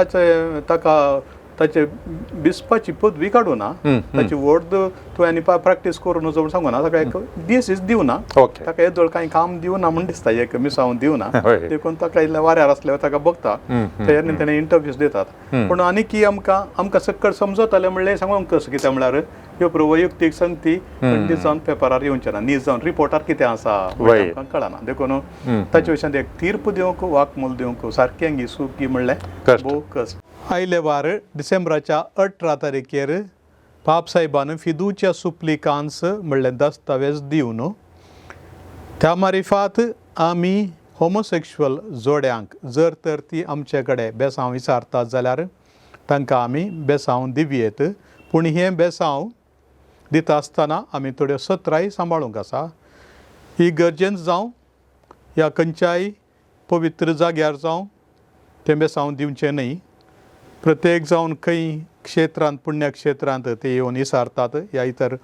Speaker 2: ताका ताचे बिस्पाची पदवी काडूना ताची व्हड तुवें प्रॅक्टीस करून वचून सांगूना ताका एक दीस दिवना ताका येदोळ कांय काम दिवना म्हण दिसता एक मिसावन दिवना देखून ताका इल्ल्या वाऱ्यार आसल्यार ताका बघता तेन्ना तेणे इंटरव्यूज दितात पूण आनीक आमकां सकट समजतलें म्हणलें सांगूंक कसो कितें म्हळ्यार ह्यो वैयक्तीक संगती खंडीत जावन पेपरार येवचे ना न्यूज जावन रिपोर्टार कितें आसा आमकां कळना देखून ताचे विशयान एक तीर्प दिवंक वाकमूल दिवंक सारकें गी सूख गी म्हणलें भोव कश्ट आयले वार डिसेंबराच्या 18 तारखेर पाप साहेबान फिदूच्या सुप्लिकांस म्हणलें दस्तावेज दिवन त्या मारिफात आमी होमोसेक्शुअल जोड्यांक जर तर ती आमचे कडेन बेसांव विचारतात जाल्यार तांकां आमी बेसांव दिवयेत पूण हें बेसांव दिता आसतना आमी थोड्यो सत्राय सांबाळूंक आसा ही गरजेन जावं ह्या खंयच्याय पवित्र जाग्यार जावं तें बेसांव दिवचें न्हय प्रत्येक जावन खंय क्षेत्रांत पुण्यक्षेत्रांत ते येवन विसारतात या इतर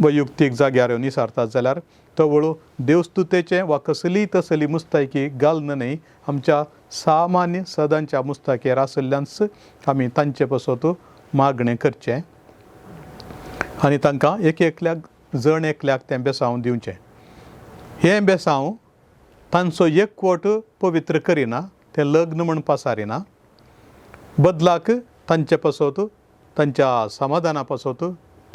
Speaker 2: वैयक्तीक जाग्यार येवन विसारतात जाल्यार तो वळू देवस्तुतेचें वा कसलीय तसली मुस्तायकी घालना न्हय आमच्या सामान्य सदांच्या मुस्ताकेर आसल्ल्यानच आमी तांचे पासत मागणें करचें आनी तांकां जण एकल्याक तें बेसांव दिवचें हें बेसांव तांचो एकवट पवित्र करिना तें लग्न म्हूण पासारिना बदलाक तांचे पासत तांच्या समाधाना पासत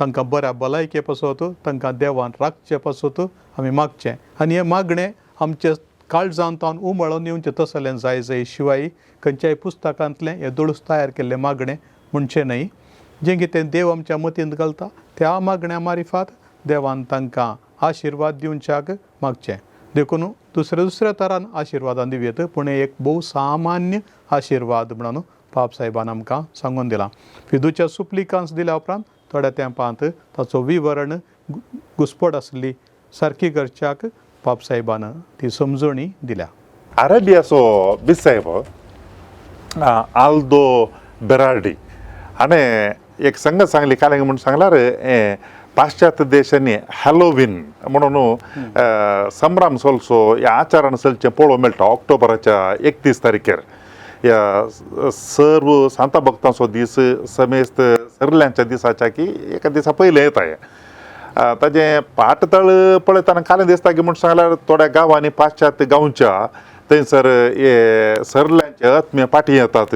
Speaker 2: तांकां बऱ्या भलायके पासत तांकां देवान राखचे पासत आमी मागचें आनी हें मागणें आमचे काळजांत तावन उमळून येवचें तसलें जाय शिवाय खंयच्याय पुस्तकांतलें हें दळूस तयार केल्लें मागणें म्हणचें न्हय जें कितें देव आमच्या मतींत घालता त्या मागण्या मारिफात देवान तांकां आशिर्वाद दिवच्याक मागचें देखून दुसऱ्या तरान आशिर्वादां दिवयेत पूण एक भोव सामान्य आशिर्वाद म्हणून पाप साहेबान आमकां सांगून दिलां फिदूच्या सुप्लिकांस दिल्या उपरांत थोड्या तेंपांत ताचो विवरण घुसपड आसली सारकी करच्याक पाप साहेबान ती समजणी दिल्या
Speaker 1: अरेबियाचो बिसाहेब आल्दो बेरार्डी हाणें एक संगत सांगली काल म्हणून सांगल्यार पाश्चात्य देशांनी हॅलोविन म्हणून संभ्रम चलचो ह्या आचारान चलचें पळोवंक मेळटा ऑक्टोबराच्या 31 तारखेर ह्या सर्व सांता भक्तांचो दीस समेस्त सरल्यांच्या दिसाच्या की एका दिसा पयलें येता हें ताजें पाटतळ पळयतना कालें दिसता की म्हणून सांगल्यार थोड्या गांवांनी पाश्चात्य गांवच्या थंयसर हे सरल्यांचे आत्मे पाटी येतात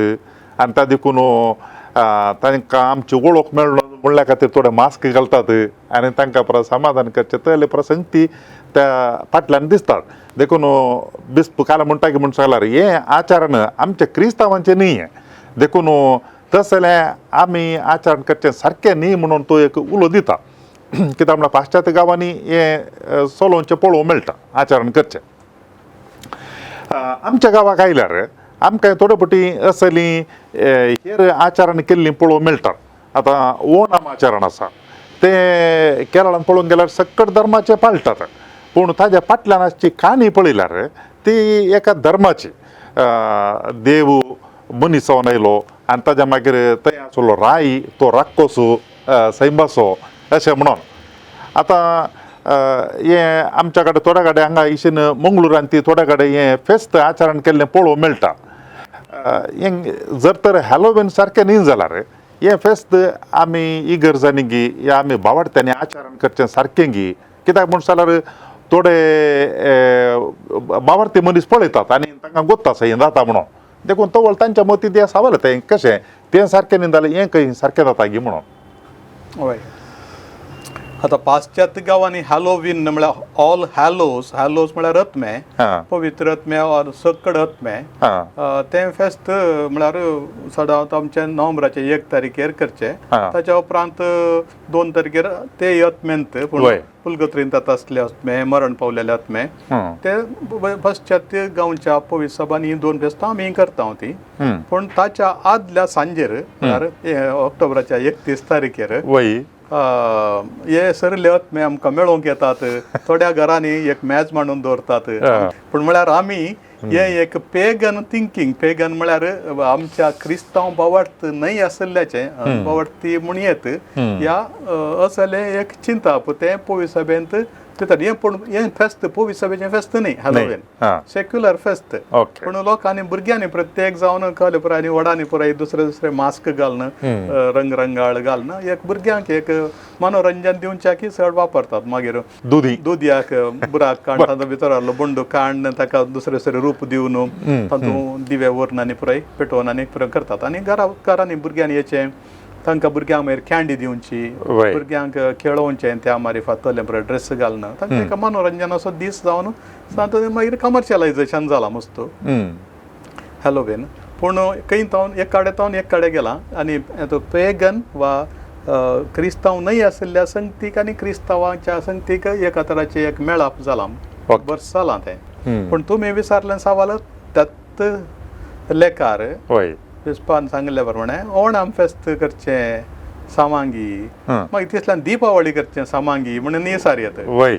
Speaker 1: आनी त्या देखून तांकां आमची वळख मेळना म्हणल्या खातीर थोडे मास्क घालतात आणि तांकां परत समाधान करचे तले प्रसंगती त्या फाटल्यान दिसतात देखून बिस्प काल म्हणटा की म्हण सांगल्यार हे आचरण आमच्या क्रिस्तांवांचे न्ही आहे देखून तस जाल्यार आमी आचरण करचें सारकें न्ही म्हणून तो एक उलो दिता कित्याक म्हळ्यार पाश्चात्य गांवांनी हे चलोवचें पळोवंक मेळटा आचरण करचें आमच्या गांवाक आयल्यार आमकां थोडे फावटी असलीं हेर आचरण केल्लीं पळोवंक मेळटात आतां ओणम आचरण आसा ते केरळान पळोवंक गेल्यार सकट धर्माचे पाळटात पूण ताज्या फाटल्यान आसची काणी पळयल्यार ती एका धर्माची देव मनीस जावन आयलो आनी ताज्या मागीर थंय आसलो राई तो राक्कोसो सैमासो अशें म्हणून आतां हे आमच्या कडेन थोड्या कडेन हांगा इशेन मंगळुरान ती थोड्या कडेन हे फेस्त आचरण केल्लें पळोवंक मेळटा हें जर तर हॅलोवीन सारकें न्ही जाल्यार हे फेस्त आमी इगर्जांनी गी या आमी भावार्थ्यांनी आचरण करचें सारकें गी कित्याक म्हण जाल्यार थोडे भावार्थी मनीस पळयतात आनी तांकां गोत्ता हें जाता म्हणून देखून तो तांच्या मती ते सावल तें कशें तें सारकें न्ही जाल्यार हें खंय सारकें जाता गी म्हणून
Speaker 2: हय आता पाश्चात्य गांवांनी हॅलोवीन म्हळ्यार ऑल हॅलोज म्हळ्यार रथमे पवित्र रथमे और सकड रथमे तें फेस्त म्हळ्यार सदांच आमचे नोव्हेंबराचे 1 तारखेर करचे ताच्या उपरांत 2 तारखेर ते यत्मेंत पूण पुलगत्रीन तसले अत्मे मरण पावलेले अत्मे ते पाश्चात्य गांवच्या पवित्र सभान ही 2 फेस्तां आमी करता ती पूण ताच्या आदल्या सांजेर म्हळ्यार ऑक्टोबराच्या 31 तारखेर हे सरले अत्मे आमकां मेळोवंक येतात थोड्या घरांनी एक मॅच मांडून दवरतात पूण म्हळ्यार आमी हे एक पेगन थिंकींग पेगन म्हळ्यार आमच्या क्रिस्तांव भावार्थ न्हय आसल्याचे भावार्थी म्हणयेत ह्या असले एक चिंता ते पवित्र सभेंत हे पूण हे फेस्त पवित्र सभेचें फेस्त न्ही हॅलोवीन सेक्युलर फेस्त पूण लोकांनी भुरग्यांनी प्रत्येक जावन कळ्ळे पुराय आनी व्हडांनी पुराय दुसरे मास्क घालन रंगरंगाळ घालन एक भुरग्यांक एक मनोरंजन दिवच्या की चड वापरतात मागीर दुदयाक बुराक काडून तातूंत भितर आहलो बंडू काडून ताका दुसरे रूप दिवन तातूंत दिवे व्हरून आनी पुराय पेटोवन आनी पुराय करतात आनी घरांनी भुरग्यांनी हेचें तांकां भुरग्यांक मागीर कॅन्डी दिवची भुरग्यांक खेळोवचें त्या मारिफात तोले बरे ड्रेस घालन तांकां एक मनोरंजन असो दीस जावन मागीर कमर्शियलायजेशन जाला मस्त हॅलोवीन पूण खंय तावन एक कडेन गेला आनी पेगन वा क्रिस्तांव न्हय आशिल्ल्या संगतीक आनी क्रिस्तांवांच्या संगतीक एका तराचें एक मेळप जाला वर्स जालां तें पूण तुमी विचारलें सवाल त्यात लेखार विस्पान सांगले प्रमाणे ओणम फेस्त करचें सामांगी मागीर तितल्यान दिपावळी करचें सामांगी म्हणून निसार येता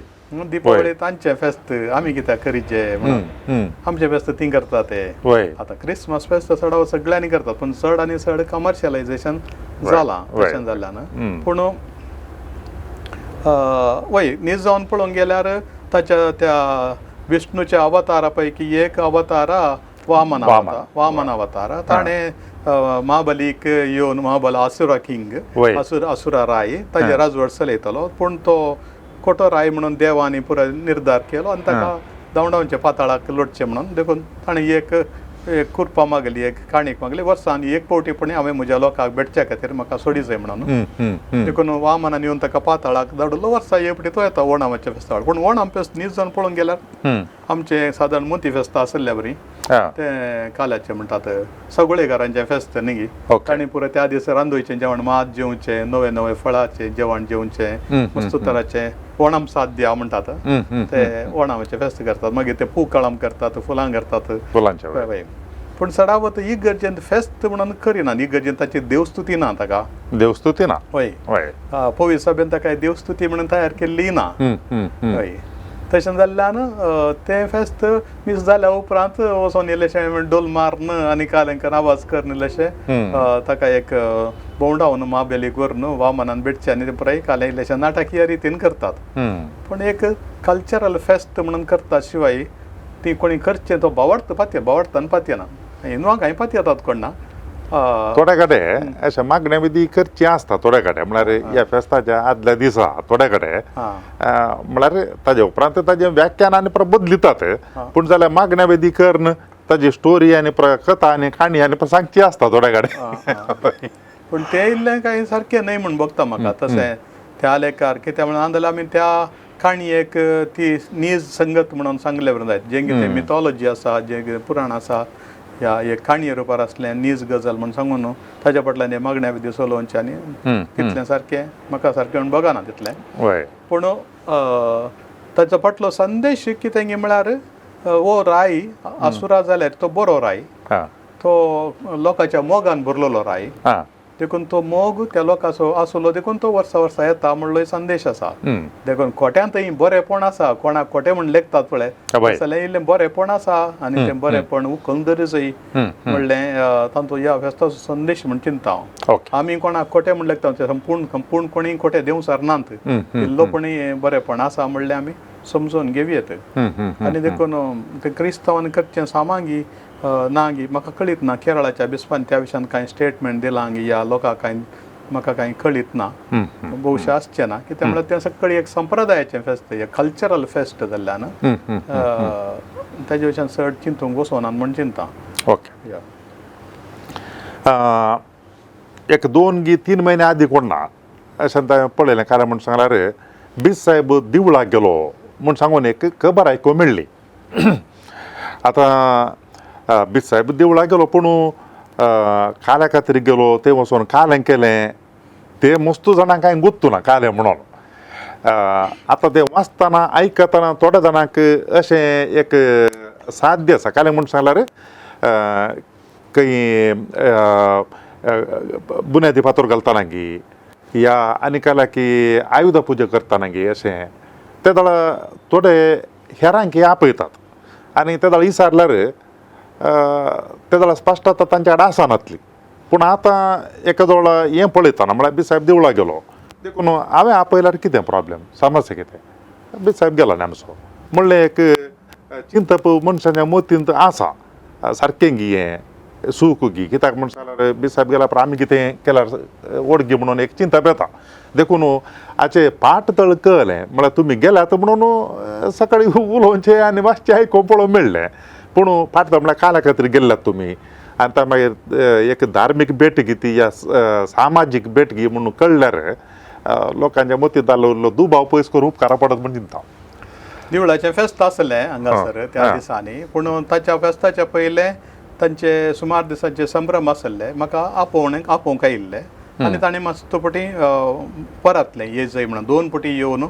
Speaker 2: दिपावळी तांचे फेस्त आमी कित्याक करीचे म्हणून आमचे फेस्त ती करता ते आतां क्रिसमस फेस्त चड सगळ्यांनी करतात पूण चड आनी चड कमर्शियलायजेशन जालां तशें जाल्ल्यान पूण वय न्हीज जावन पळोवंक गेल्यार ताच्या त्या विष्णूच्या अवतारा पैकी एक अवतारा वामन अवतार ताणें महाबलीक येवन महाबल असुरा किंग असुरा राय ताजे राजवट चलयतालो पूण तो खोटो राय म्हणून देवानी पुराय निर्धार केलो आनी ताका धांवडावचे पाताळाक लोटचें म्हणून देखून ताणें एक कुरपा मागली एक काणीक मागली वर्सान एक पावटी पूण हांवें म्हज्या लोकांक भेटच्या खातीर म्हाका सोडी जाय म्हणून देखून वामनान येवन ताका पाताळाक धाडलो वर्सा एक फावटी तो येता ओणमाच्या फेस्ताळ पूण ओणम फेस्त न्हीज जावन पळोवंक गेल्यार आमचे सादारण मोती फेस्त आसल्या बरी ते काल्याचे म्हणटात सगळे घरांचे फेस्त न्ही तांणी पुराय त्या दीस रांदोवचें जेवण मात जेवचें नवे फळाचें जेवण जेवचें मस्त तराचें ओणम साद्य म्हणटात ते ओणमाचे फेस्त करतात मागीर ते पूकळम करतात फुलां करतात पूण सडावत ही गरजेन फेस्त म्हणून करिना ही गरजेन ताची देवस्तुती ना ताका देवस्तुती ना हय पवित्र सभेन ताका देवस्तुती म्हणून तयार केल्ली ना हय तशें जाल्ल्यान तें फेस्त मीस जाल्या उपरांत वचोन इल्लेशें डोल मारन आनी कालेंकर आवाज करन इल्लेशें ताका एक भोंवडावन महाबलीक व्हरून वामनान भेटचें आनी पुराय कालें इल्लेशें नाटकीय रितीन करतात पूण एक कल्चरल फेस्त म्हणून करता शिवाय ती कोणी करचें तो भावार्थान पातयना हिंदवांक हांवें पातयतात कोण ना
Speaker 1: थोड्या कडेन अशें मागण्या विधी करची आसता थोड्या कडेन म्हळ्यार ह्या फेस्ताच्या आदल्या दिसा थोड्या कडेन म्हळ्यार ताजे उपरांत ताजें व्याख्यान आनी बदलितात पूण जाल्यार मागण्या विधी करन ताजी स्टोरी आनी कथा आनी काणी आनी सांगची आसता थोड्या कडेन
Speaker 2: पूण ते इल्लें काही सारकें न्हय म्हूण बघता म्हाका तशें त्या लेखार कित्याक म्हणून नाजाल्यार आमी त्या काणयेक ती नीज संगत म्हणून सांगले बरें जायत जें कितें मिथॉलॉजी आसा जें कितें पुराण आसा ह्या एक काणये रुपार असलें नीज गजाल म्हणून सांगून न्हू ताच्या फाटल्यान हे मागण्या विधी सोलोवचे आनी तितलें सारकें म्हाका सारकें म्हणून बघना तितलें पूण ताचो फाटलो संदेश कितें म्हळ्यार वो राय आसुरा जाल्यार तो बरो राय तो लोकांच्या मोगान भरलेलो राय देखून तो मोग त्या लोकांचो आसलो देखून तो वर्सा वर्सा येता म्हणलो संदेश आसा देखून खोट्यांतय बरेपण आसा कोणाक खोटें म्हण लेखतात पळय जाल्यार इल्लें बरेपण आसा आनी तें बरेपण उखलून दरीचय म्हणलें तांचो ह्या फेस्ताचो संदेश म्हण चिंता हांव आमी कोणाक खोटें म्हण लेखता तें संपूर्ण कोणी खोटें देव सरनात इल्लोपणी बरेपण आसा म्हणलें आमी समजून घेवयेत आनी देखून ते क्रिस्तांवान करचें सामांगी ना गी म्हाका कळीत ना केरळाच्या बिस्पान त्या विशयान कांय स्टेटमेंट दिलां गी ह्या लोकांक कांय म्हाका कांय कळीत ना भौशा आसचें ना कित्याक म्हळ्यार तें सकळी एक संप्रदायाचें फेस्त एक कल्चरल फेस्ट जाल्ल्यान तेजे विशयान चड चिंतूंक वचोना म्हण चिंता
Speaker 1: ओके एक 2 की 3 महिने आदी कोण ना अशें पळयलें कारण म्हण सांगल्यार बीस साहेब दिवळाक गेलो म्हूण सांगून एक खबर आयकूंक मेळ्ळी आतां बीस साहेब देवळाक गेलो पूण काल्या खातीर गेलो ते वचून कालें केलें ते मस्तू जाणांक कांय गुत्तू ना कालें म्हणून आतां ते वाचतना आयकतना थोड्या जाणांक अशें एक साध्य आसा कालें म्हूण सांगल्यार खंय बुन्यादी फातर घालतना गी या आनी काल्या की आयुध पुजा करतना गी अशें ते दळ थोडे हेरांक आपयतात आनी ते दळ विचारल्यार ते दळ स्पश्टता तांच्या कडेन आसनातली पूण आतां एका जवळ हें पळयतना म्हळ्यार बी साहेब देवळाक गेलो देखून हांवें आपयल्यार कितें प्रॉब्लेम समस्या कितें बी साहेब गेलो न्ही आमचो म्हणलें एक चिंतप मनशाच्या मतींत आसा सारकें गी हें सूख गी कित्याक म्हण सांगल्यार बी साहेब गेल्या पर आमी कितें केल्यार ओडगी म्हणून एक चिंतप येता देखून हाचे पाट तळ कळ्ळें म्हळ्यार तुमी गेल्यात म्हणून सकाळी उलोवचें आनी मातशें आयकोवंक पळोवंक मेळ्ळें पूण फाट म्हळ्यार काल्या खातीर गेल्ल्यात तुमी आतां मागीर एक धार्मीक भेटगी ती या सामाजीक भेटगी म्हणून कळल्यार लोकांच्या मतींत जाल्लो उरलो दुबाव पयस करून उपकारा पडत म्हण चिंता
Speaker 2: दिवळाचें फेस्त आसलें हांगासर त्या दिसांनी पूण ताच्या फेस्ताच्या पयलें तांचे सुमार दिसांचे संभ्रम आसले म्हाका आपोवंक आयिल्ले आनी ताणें मातसो पटी परतलें ये जय म्हणून 2 पटी येवन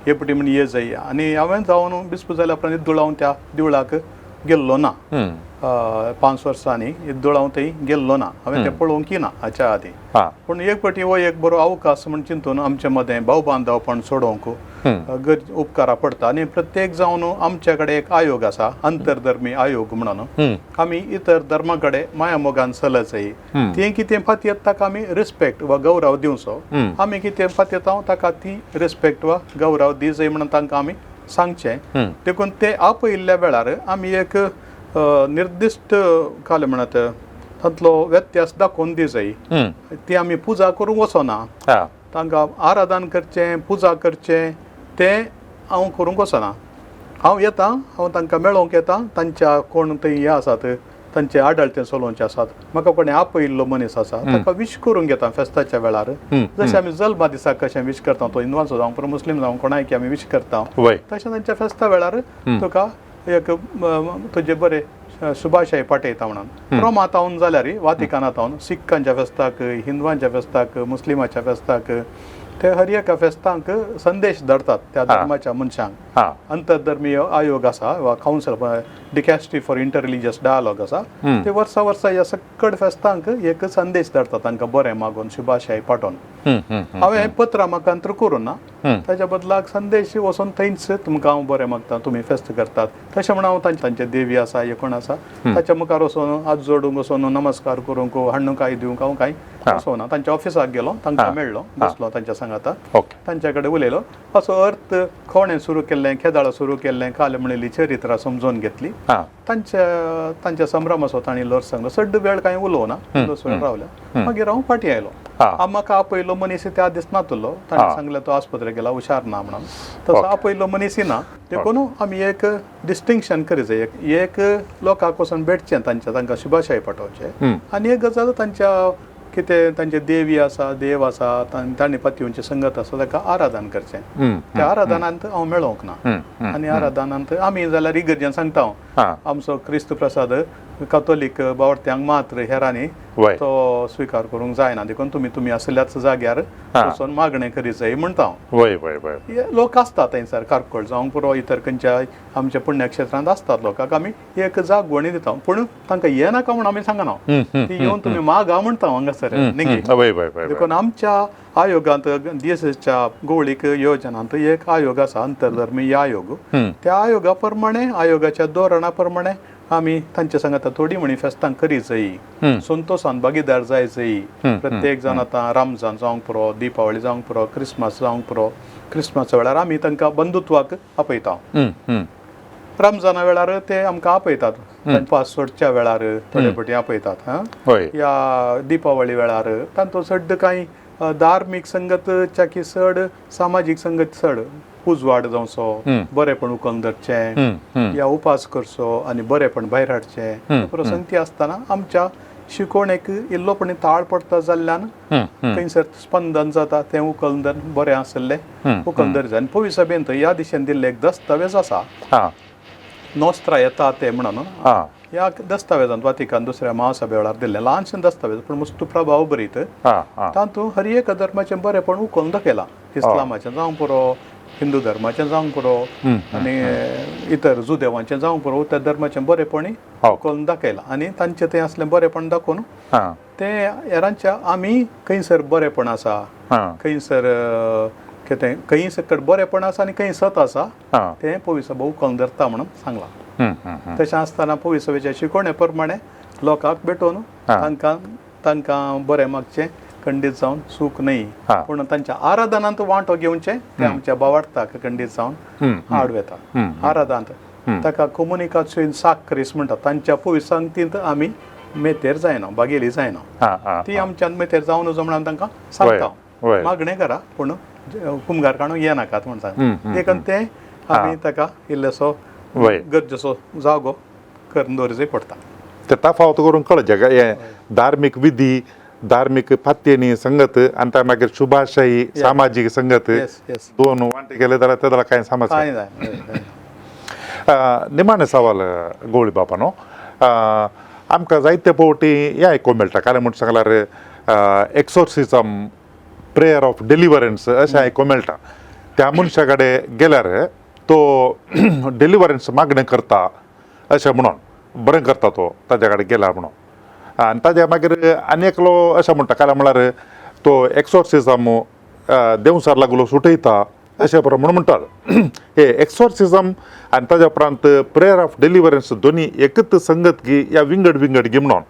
Speaker 2: हे पटी म्हण ये जय आनी हांवें जावन बिस्पूत जाल्या उपरांत इद्दूळ हांव त्या दिवळाक गेल्लो ना 5 वर्सांनी इद्दूळ हांव थंय गेल्लो ना हांवें तें पळोवंक ना हाच्या आदी पूण एक पटी हो एक बरो अवकाश म्हण चिंतून आमचे मदें भाव बांदवपण सोडोवंक उपकारा पडटा आनी प्रत्येक जावन आमचे कडेन एक आयोग आसा अंतरधर्मी आयोग म्हणून आमी इतर धर्मा कडेन माया मोगान चलचय तें कितें फात येता ताका आमी रिस्पेक्ट वा गौरव दिवचो आमी कितें फात येता ताका ती रिस्पेक्ट वा गौरव दिजय म्हणून तांकां आमी सांगचें देखून ते आपयिल्ल्या वेळार आमी एक निर्दिश्ट काल म्हणत तांतलो व्यत्यास दाखोवन दिजय ती आमी पुजा करूंक वचना तांकां आराधन करचें पुजा करचें तें हांव करूंक वचना हांव येता हांव तांकां मेळोवंक येता तांच्या कोण थंय हे आसात तांचे आडळते चलोवचे आसात म्हाका कोणें आपयिल्लो मनीस आसा ताका विश करूंक येता फेस्ताच्या वेळार जशें आमी जल्मा दिसाक कशें विश करता तो हिंदवांचो जावं पूण मुस्लीम जावं कोणायकी आमी विश करता तशें तांच्या फेस्ता वेळार तुका एक तुजे बरें शुभाशय पाठयता म्हणून रोमांत हांवन जाल्यार वातिकानांत हांवन सिखांच्या फेस्ताक हिंदवांच्या फेस्ताक मुस्लिमाच्या फेस्ताक ते हर एका फेस्तांक संदेश धाडटात त्या धर्माच्या मनशांक अंतरधर्मीय आयोग आसा वा कावन्सिल डिकॅस्ट्री फॉर इंटररिलिजियस डायलॉग आसा ते वर्सा वर्सा ह्या सकट फेस्तांक एक संदेश धाडटात तांकां बरें मागून शुभाशय पाठोवन हांवें पत्रां म्हाका अंतर करूं ना ताच्या बदलाक संदेश वचून थंयच तुमकां हांव बरें मागता तुमी फेस्त करतात तशें म्हण हांव तांचे देवी आसा हे कोण आसा ताच्या मुखार वचून हात जोडूंक वचून नमस्कार करूंक हाडूंक दिवंक हांव कांय वचोना तांच्या ऑफिसाक गेलो तांकां मेळ्ळो बसलो तांच्या सांगाता तांच्या कडेन उलयलो असो अर्थ कोणें सुरू केल्लें केदाळां सुरू केल्लें काल म्हणिल्ली चरित्रां समजून घेतली तांच्या संभ्रमाचो तांणी लोर सांगलो सड्ड वेळ कांय उलोवना वेळ रावल्या मागीर हांव फाटीं आयलो म्हाका आपयलो मनीस त्या दीस नातलो ताणें सांगलें तो आस्पत्रेक गेला हुशार ना म्हणून तसो आपयलो मनीस ना देखून आमी एक डिस्टिंक्शन करीत एक लोकांक वचून भेटचें तांकां शुभाशय पाठोवचें आनी एक गजाल तांच्या कितें तांचे देवी आसा देव आसा तांणी पतीवंची संगत आसा ताका आराधन करचें त्या आराधनांत हांव मेळोंक ना आनी आराधनांत आमी जाल्यार इगर्जेन सांगता हांव आमचो क्रिस्त प्रसाद कॅथोलीक बावडत्यांक मात्र हेरांनी तो स्विकार करूंक जायना देखून तुमी आसल्याच जाग्यार वचून मागणें करीत जाय म्हणटा हांव लोक आसतात थंयसर कारकोळ जावं पुरो इतर खंयच्या आमच्या पुण्यक्षेत्रांत आसतात लोकांक आमी एक जागवणी दिता पूण तांकां हें नाका म्हूण आमी सांगना ती येवन तुमी मागा म्हणटा हांगासर देखून आमच्या आयोगांत DSSच्या भौगोलीक योजनांत एक आयोग आसा अंतरधर्मीय आयोग त्या आयोगा प्रमाणे आयोगाच्या धोरणा प्रमाणे आमी तांचे सांगता थोडी मॅनिफेस्टां करी जायी संतोशान भागीदार जाय जायी प्रत्येक जाण आतां रामजान जावंक पुरो दिपावळी जावंक पुरो क्रिस्मस जावंक पुरो क्रिस्मसा वेळार आमी तांकां बंधुत्वाक आपयता रमजाना वेळार ते आमकां आपयतात पास सोडच्या वेळार थोडे फावटी आपयतात या दिपावळी वेळार तांचो चड कांय धार्मीक संगतच्या चड सामाजीक संगत चड उजवाड जावचो बरेपण उखलून धरचें या उपास करचो आनी बरेपण भायर हाडचें प्रसंगी आसतना आमच्या शिकवणेक इल्लोपणी ताळ पडटा जाल्ल्यान खंयसर स्पंदन जाता तें उखलून बरें आसलें उखलून धरचें आनी पवित्र सभेन ह्या दिशेन दिल्ले एक दस्तावेज आसा नोस्त्रा येता ते म्हणून ह्या दस्तावेजांत वातिकान दुसऱ्या महासभे वेळार दिल्लें ल्हानशें दस्तावेज पूण मस्त प्रभाव बरीत तातूंत हर एक धर्माचें बरेपण उखलून दाखयलां इस्लामाचें जावं पुरो हिंदू धर्माचें जावंक पुरो आनी इतर जुदेवांचें जावंक पुरो त्या धर्माचें बरेपणी उखलून दाखयलां आनी तांचें तें असलें बरेपण दाखोवन तें हेरांच्या आमी खंयसर बरेपण आसा खंयसर कितें खंय सकट बरेपण आसा आनी खंय सत आसा तें पवित्र सभा उखलून धरता म्हणून सांगलां तशें आसतना पवित्र सभेच्या शिकवणे प्रमाणे लोकांक भेटोवन तांकां बरें मागचें खंडीत जावन सूख न्ही पूण तांच्या आराधनांत वांटो घेवचें तें आमच्या बावार्थाक खंडीत जावन आड वेता आराधनांत ताका कम्युनिकेशन साखरीस म्हणटात तांच्या पवित्र संगतींत आमी मेतेर जायना बागेली जायना ती आमच्यान मेतेर जावन नजो म्हणून तांकां सांगता मागणें करा पूण कुमगार काणू येनाकात म्हण सांगता देखून तें आमी ताका इल्लोसो गरजेचो जागो करून दवरचें पडटा
Speaker 1: ते तफावत करून कळचे का हे धार्मीक विधी धार्मीक फात्येनी संगत आनी त्या मागीर शुभाशयी सामाजीक संगत दोन वांटे केले जाल्यार तेदला कांय समस्या निमाणे सवाल गवळी बापानो आमकां जायते फावटी हें आयकूंक मेळटा कारण म्हणून सांगल्यार एक्सोर्सिजम प्रेयर ऑफ डिलिव्हरन्स अशें आयकूंक मेळटा त्या मनशा कडेन गेल्यार तो डिलिव्हरन्स मागणें करता अशें म्हणून बरें करता तो ताज्या कडेन गेला म्हणून आनी ताज्या मागीर आनी एकलो अशें म्हणटा काय म्हळ्यार तो एक्सोर्सिजम देवसार लागलो सुटयता अशें प्रमाणे म्हणटात हे एक्सोर्सिजम आनी ताज्या उपरांत प्रेयर ऑफ डिलिव्हरन्स दोनी एकच संगत गी या विंगड विंगड गी म्हणून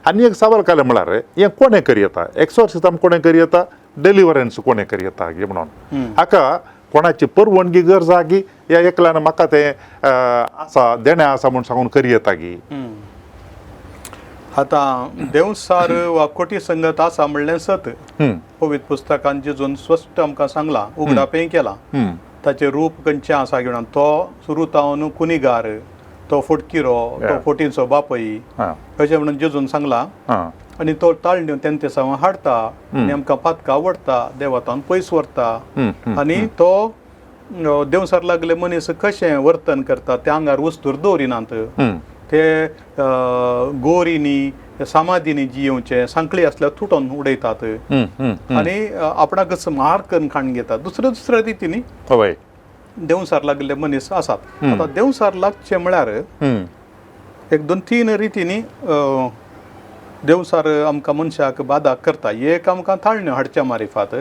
Speaker 1: आनी एक सवाल केलें म्हळ्यार हें कोणें करी येता एक्सोर्सिजम कोणें करी येता डिलिव्हरन्स कोणें करी येता गी म्हणून हाका कोणाची परवणगी गरज आहा गी या एकल्यान म्हाका तें आसा देणें आसा म्हूण सांगून करी येता गी
Speaker 2: आतां देवसार वा कोटी संगत आसा म्हणलें सत पवित्र पुस्तकान जेजून स्पश्ट आमकां सांगलां उगडापें केलां ताचें रूप खंयचें आसा घेवन तो सुरू कुनिगार तो फटकिरो तो फोटींचो बापय अशें म्हणून जेजून सांगलां आनी तो ताळण्यो तेंते सावन हाडटा आनी आमकां पातकां आवडटा देवातान पयस व्हरता आनी तो देवसार लागले मनीस कशें वर्तन करता त्या आंगार वस्तूर दवरिनात ते गोरीनी समाधीनी जियेवचे सांकळी आसल्यार तुटोवन उडयतात आनी आपणाक मार करून खाण घेतात दुसऱ्या रितीनी देवसार लागले मनीस आसात आतां देवसार लागचे म्हळ्यार एक दोन तीन रितीनी देवसार आमकां मनशाक बाधा करता एक आमकां ताळण्यो हाडच्या मारिफात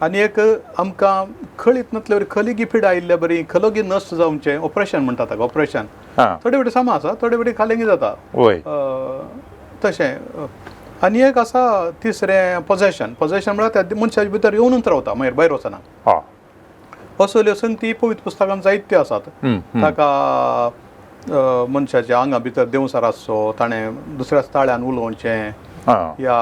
Speaker 2: आनी एक आमकां खळीत नातल्यार खलीगी पिड आयिल्ल्या बरी खलोगी नश्ट जावचें ऑपरेशन म्हणटा ताका ऑपरेशन थोडे फावटी सामा आसा थोडे फावटी खालेंगी जाता तशें आनी एक आसा तिसरें पोजेशन म्हळ्यार त्या मनशाच्या भितर येवनूच रावता मागीर भायर वचना असल्यो संगती पवित्र पुस्तकांत जायत्यो आसात ताका मनशाच्या आंगा भितर देवसार आसचो ताणें दुसऱ्या ताळ्यान उलोवचें या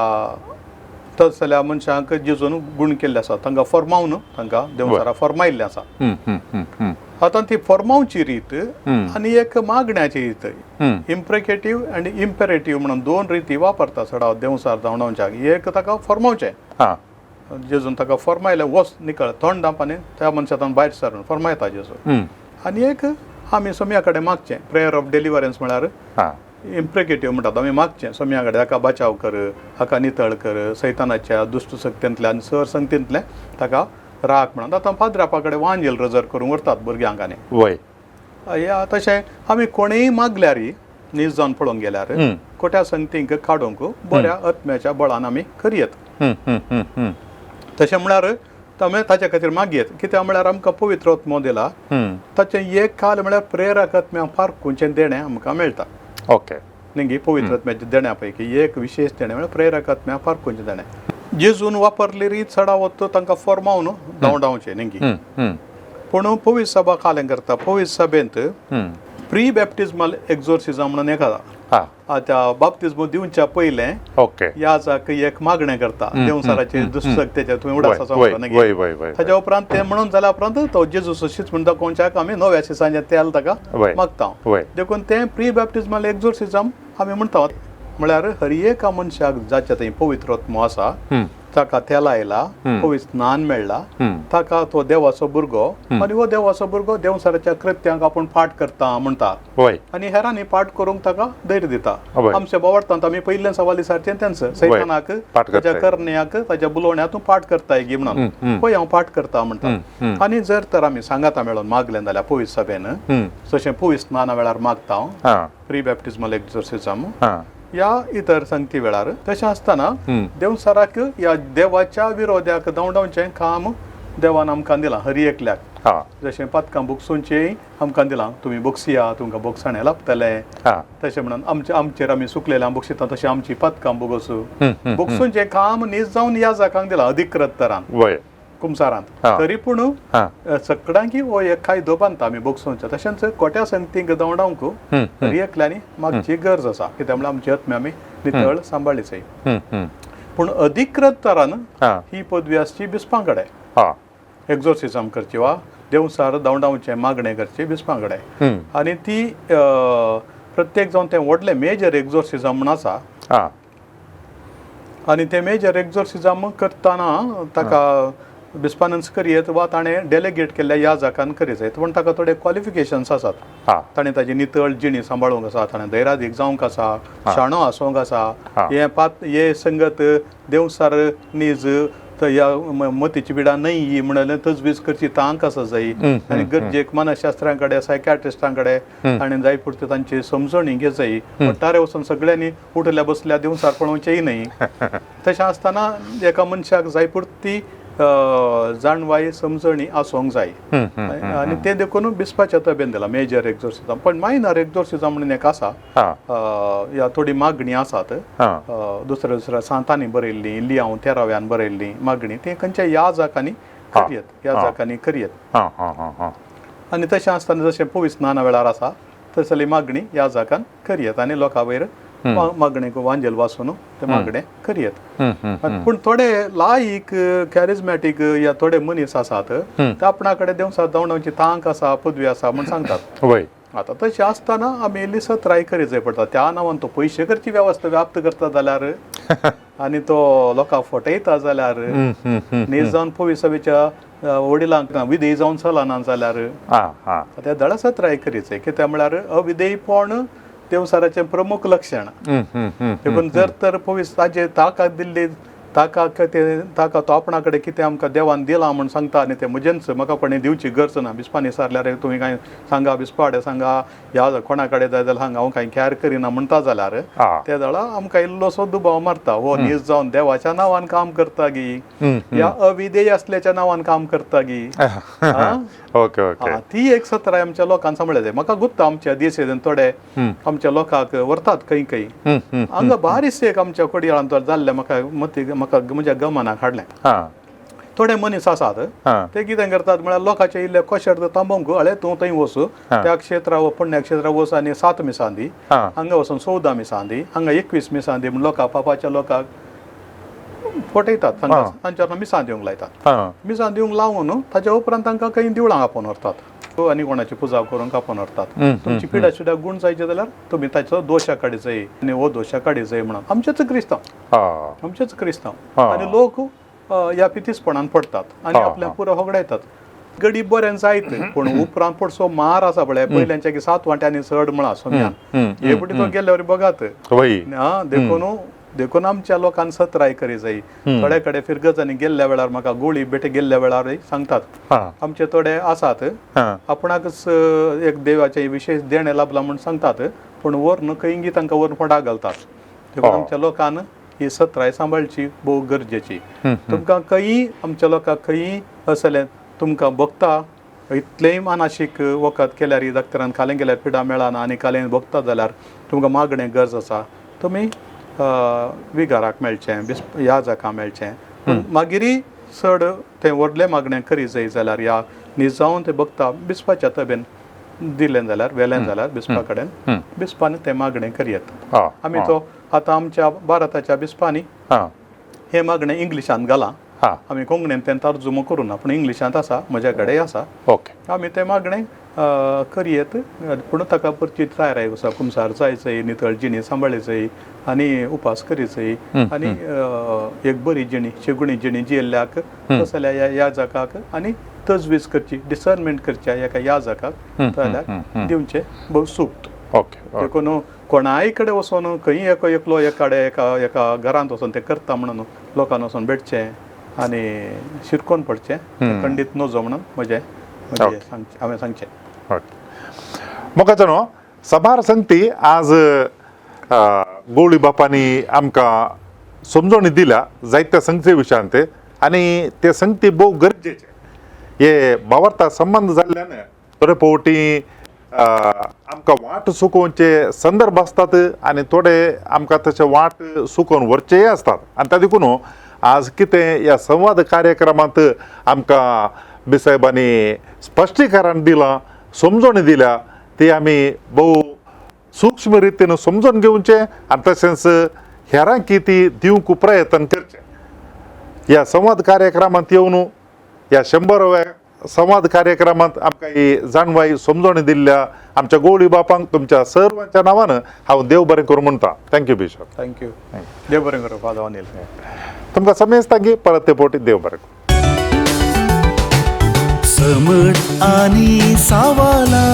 Speaker 2: तस जाल्यार मनशांक जेजून गूण केल्ले आसा तांकां फॉर्मावन तांकां देवसारा फॉर्मायिल्लें आसा आता ती फॉर्मावची रीत
Speaker 1: हम्म.
Speaker 2: आणि एक मागण्याची रीत इम्प्रिकेटिव्ह आणि इम्पेरेटिव्ह म्हणून दोन रीती वापरता सडाव देवसार धांवडावच्या एक ताका फॉर्मावचे
Speaker 1: हा
Speaker 2: जेजून ताका फॉर्मायले वस निकळ तोंड दांपाने त्या मनशांतून भायर सरून फॉर्मायता जेजू
Speaker 1: हम्म.
Speaker 2: आणि एक आमी सोम्या कडेन मागचे प्रेयर ऑफ डेलिव्हरन्स म्हळ्यार
Speaker 1: हा
Speaker 2: इम्प्रिकेटिव्ह म्हणटात आमी मागचे सोम्या कडेन हाका बचाव कर हाका नितळ कर सैतानाच्या दुष्ट शक्तींतल्यान सर संगतींतले ताका राख म्हणून आतां पाद्रापा कडेन वांजेल रजर करूंक व्हरतात भुरग्यांक आनी
Speaker 1: वय
Speaker 2: या तशें आमी कोणेय मागल्यार नीज जावन पळोवंक गेल्यार खोट्या संगतींक काडूंक बऱ्या आत्म्याच्या बळान आमी करयेत
Speaker 1: हम्म. हम्म. हम्म. हम्म.
Speaker 2: तशें म्हळ्यार आमी ताचे खातीर मागयेत कित्याक म्हळ्यार आमकां पवित्र आत्मो दिला
Speaker 1: हम्म.
Speaker 2: ताचें एक काल म्हळ्यार प्रेरक आत्म्याक पारखुंचें देणें आमकां मेळटा
Speaker 1: ओके
Speaker 2: न्ही पवित्र आत्म्याच्या देण्या पैकी एक विशेष देणें म्हळ्यार प्रेरक आत्म्याक पारखुंचें देणें जेजून वापरली रीत चडावत तांकां फॉर्मावन धांवडावचें न्ही
Speaker 1: हम्म. हम्म.
Speaker 2: पूण पवित्र सभा कालें करता पवित्र सभेंत
Speaker 1: हम्म.
Speaker 2: प्री बॅप्टिजमल एक्झोर्सिझम म्हणून एक आसा
Speaker 1: हा
Speaker 2: त्या बाप्तिस्म दिवच्या पयलें
Speaker 1: ओके
Speaker 2: याजाक एक मागणें करता देवसाराचे दुश्टशक्तीचे तुवें
Speaker 1: वय
Speaker 2: उडासाचो
Speaker 1: वय
Speaker 2: वापर
Speaker 1: वय वय वय
Speaker 2: ताच्या उपरांत तें म्हणून जाल्या उपरांत तो जेजू सशीच म्हणटा कोणच्याक आमी नव्या शिसांचें तेल ताका
Speaker 1: वय.
Speaker 2: मागता
Speaker 1: वय
Speaker 2: देखून तें प्री बॅप्टिजमल एक्झोर्सिझम आमी म्हणटा म्हळ्यार हर एका मनशाक जाच्या थंय पवित्र आत्मो आसा
Speaker 1: हम्म.
Speaker 2: ताका तेल आयला पवित्र स्नान मेळ्ळा
Speaker 1: हम्म.
Speaker 2: ताका तो देवाचो भुरगो आनी हो देवाचो भुरगो देवसाराच्या कृत्यांक आपूण पाठ करता म्हणटा
Speaker 1: वय
Speaker 2: आनी हेरांनी पाठ करूंक ताका धैर्य दिता
Speaker 1: वय.
Speaker 2: आमच्या बोवार्थांत आमी पयल्या सवाल विचारचे तेंच सैतानाक
Speaker 1: पाठ
Speaker 2: ताच्या
Speaker 1: करताय.
Speaker 2: करण्याक ताच्या बुलोवण्याक तूं पाठ करताय गी म्हणून पळय हांव पाठ करता म्हणटा आनी जर तर आमी सांगाता मेळोन मागलें जाल्यार पवित्र सभेन
Speaker 1: हम्म.
Speaker 2: जशें पवित्र स्नाना वेळार मागता हांव
Speaker 1: हा
Speaker 2: प्री बॅप्टिजमल एक्झोर्सिझम
Speaker 1: हा
Speaker 2: या इतर संगती वेळार तशें आसतना
Speaker 1: हम्म.
Speaker 2: देवसाराक या देवाच्या विरोध्याक धांवडावचें काम देवान आमकां दिलां हर एकल्याक
Speaker 1: हा
Speaker 2: जशें पदकां बुक्सूंचेय आमकां दिलां तुमी बुक्सिया तुमकां बुक्साणें लाभतले
Speaker 1: हा
Speaker 2: तशें म्हणून आमचेर आमी सुकलेल्या बुक्सिता तशें आमची पदकां बुगोसू
Speaker 1: हम्म.
Speaker 2: बुक्सूंचें काम नीज जावन या जाकांक दिलां अधिकृत तरान
Speaker 1: वय
Speaker 2: कुमसारांत
Speaker 1: हा.
Speaker 2: तरी पूण
Speaker 1: हा
Speaker 2: सगळ्यांकी हो एक कायदो बांदता आमी बुक्सूंचो तशेंच कोट्या संगतींक धांवडावंक
Speaker 1: हम्म.
Speaker 2: हर एकल्यांनी मागची गरज आसा कित्याक म्हळ्यार आमची आत्म्या आमी नितळ सांबाळली जाय
Speaker 1: हम्म. हम्म.
Speaker 2: पूण अधिकृत तरान
Speaker 1: हा
Speaker 2: ही पदवी आसची बिस्पां कडेन
Speaker 1: हा
Speaker 2: एक्झोर्सिझम करची वा देवसार धांवडावचें मागणें करची बिस्पां कडेन
Speaker 1: हम्म.
Speaker 2: आनी ती प्रत्येक जावन तें व्हडलें मेजर एक्झोर्सिझम म्हण आसा
Speaker 1: हा
Speaker 2: आनी तें मेजर एक्झोर्सिझम करतना ताका बिस्पानन्स करियेत वा ताणें डेलिगेट केल्ल्या या जाकान करी जायत पूण ताका थोडे क्वॉलिफिकेशन्स आसात
Speaker 1: हा
Speaker 2: ताणें ताजी नितळ जिणी सांबाळूंक आसा ताणें धैर्यादीक जावंक आसा शाणो आसूंक आसा
Speaker 1: हा.
Speaker 2: हे संगत देवसार नीज ह्या मतीची पिडा न्हय म्हणून तजवीज करची तांक आसा जाय आनी गरजेक मनशास्त्रां कडेन सायकॅट्रिस्टां कडेन ताणें जाय पुरते तांची समजणी घे जाय पट्टारे वचून सगळ्यांनी उठल्या बसल्या देवसार पळोवचेंय न्हय तशें आसतना एका मनशाक जाय पुरती जाणवाई समजणी आसूंक जाय आनी ते देखून बिस्पाच्या तब्यान दिला मेजर एक्झोर्सिझम पण मायनर एक्झोर्सिझम म्हणून एक आसा ह्या थोडी मागणी आसात दुसऱ्या सांतांनी बरयल्ली लियाव 13व्यान बरयल्ली मागणी ती खंयच्या या जाकांनी करयेत आनी तशें आसतना जशें पवित्र स्नाना वेळार आसा तसली मागणी या जाकान करयेत आनी लोकां वयर मागणेक वांजेल वाचून ते मागणें करयेत पूण थोडे लायक कॅरिझमॅटीक या थोडे मनीस आसात ते आपणा कडेन देवसार धांवडावची तांक आसा पदवी आसा म्हण सांगतात
Speaker 1: वय
Speaker 2: आतां तशें आसतना आमी लिसत ट्राय करीत जाय पडटा त्या नांवान तो पयशे करची वेवस्था व्याप्त करता जाल्यार आनी तो लोकांक फटयता जाल्यार न्हीज जावन पवित्र सभेच्या वडिलांक विधेय जावन चलना जाल्यार त्या धडासा ट्राय करीत जाय कित्याक म्हळ्यार अविधेयपण देवसाराचें प्रमुख लक्षण देखून जर तर पवित्र ताजे ताका दिल्ली ताका तो आपणा कडेन कितें आमकां देवान दिलां म्हूण सांगता आनी तें म्हजेंच म्हाका कोणें दिवची गरज ना बिस्पांनी सारल्यार तुमी कांय सांगा बिस्पाडे सांगा ह्या कोणा कडेन जाय जाल्यार हांगा हांव कांय कॅर करिना म्हणटा जाल्यार त्या दळा आमकां इल्लोसो दुबाव मारता हो न्हीज जावन देवाच्या नांवान काम करता गी ह्या अविधेय असल्याच्या नांवान काम करता गी
Speaker 1: ओके ओके
Speaker 2: ती एक सत्राय आमच्या लोकांक सांबाळ्ळें जाय म्हाका गुत्ता आमच्या देशेन थोडे आमच्या लोकांक व्हरतात खंय हांगा बारीकशे एक आमच्या कोडयाळांत जाल्ले म्हाका म्हज्या गमनाक हाडलें थोडे मनीस आसात ते कितें करतात म्हळ्यार लोकांचे इल्ले कोशेर तांबोंक हळे तूं थंय वच त्या क्षेत्रा पुण्य क्षेत्रा वच आनी 7 मिसां दी हांगा वचून 14 मिसां दी हांगा 21 मिसां दी म्हूण लोकां पापाच्या लोकांक फटयतात तांच्या मिसां दिवंक लायतात मिसां दिवंक लावून ताच्या उपरांत तांकां खंय देवळांक आपोवन व्हरतात आनी कोणाची पुजा करून कापून व्हरतात तुमची पिडा शिडा गुण जायचे जाल्यार तुमी ताचो दोशा काडी जाय आनी हो दोशा काडी जाय म्हणून आमचेच क्रिस्तांव आनी लोक ह्या पितीसपणान पडटात आनी आपल्या पुरो होगडायतात गडी बरें जायत पूण उपरांत पडसो मार आसा पळय पयल्यांच्या की 7 वांट्यांनी चड म्हणा सोम्यान हे पटी तो गेल्यावर बघात देखून आमच्या लोकांक सतराय करी जाय थोडे कडेन फिरगजांनी गेल्ल्या वेळार म्हाका गोळी बेटे गेल्ल्या वेळार सांगतात आमचे थोडे आसात आपणाकच एक देवाचे विशेष देणे लाभला म्हणून सांगतात पूण वर्ण खंयी तांकां वर्ण फडाक घालतात देखून आमच्या लोकांन ही सतराय सांबाळची भोव गरजेची तुमकां खंयी आमच्या लोकांक खंयी असलें तुमकां भोगता इतलेय मानसीक वखद केल्यार डॉक्टरान कालें गेल्यार पिडा मेळना आनी कालें भोगता जाल्यार तुमकां मागणें गरज आसा तुमी विगाराक मेळचें याजकां मेळचें मागीरय चड तें व्हडलें मागणें करी जाय जाल्यार ह्या निजावन तें भोगता बिस्पाच्या तबेन दिलें जाल्यार वेलें जाल्यार बिस्पा कडेन बिस्पान तें मागणें करयेत आमी तो आतां आमच्या भारताच्या बिस्पांनी हें मागणें इंग्लिशान घालां आमी कोंकणीन तें तर्जुमो करूं ना पूण इंग्लिशांत आसा म्हज्या कडेन आसा आमी तें मागणें करयेत पूण ताका परची तयाराय आसा कुमसार जायचंय नितळ जिणी सांबाळली जाय आनी उपास करी जाय आनी एक बरी जिणी शेगुणी जिणी जियेल्ल्याक तसल्या ह्या याजकाक आनी तजवीज करची डिसर्नमेंट करच्या एका याजकाक जाल्यार दिवचें भोव सूक्त देखून कोणाय कडेन वचून खंय एकलो एका घरांत वचून तें करता म्हणून लोकांक वचून भेटचें आनी शिरकोन पडचें खंडीत नजो म्हणून हांवें सांगचें
Speaker 1: म्हाका जाणो सभार संगती आज गवळी बापांनी आमकां समजोवणी दिल्या जायत्या संगती विशयांत आनी ते संगती भोव गरजेचे हे भावार्था संबंध जाल्ल्यान थोडे फावटी आमकां वाट सुकोवचे संदर्भ आसतात आनी थोडे आमकां तशे वाट सुकोवन व्हरचेय आसतात आनी ताका देखून आज कितें ह्या संवाद कार्यक्रमांत आमकां बिसायबांनी स्पश्टीकरण दिलां समजोवणी दिल्या ती आमी भोव सूक्ष्म रितीन समजून घेवचें आनी तशेंच हेरांकी ती दिवंक प्रयत्न करचे ह्या संवाद कार्यक्रमांत येवन ह्या 100व्या संवाद कार्यक्रमांत आमकां ही जाणवाई समजोवणी दिल्ल्या आमच्या गवळी बापांक तुमच्या सर्वांच्या नांवान हांव देव बरें करूं म्हणटा थँक्यू बिशप
Speaker 2: थँक्यू देव बरें करूं फादर अनिल
Speaker 1: तुमकां समेज तांगी परत ते फावटी देव बरें करूं
Speaker 3: समट आणि सावाला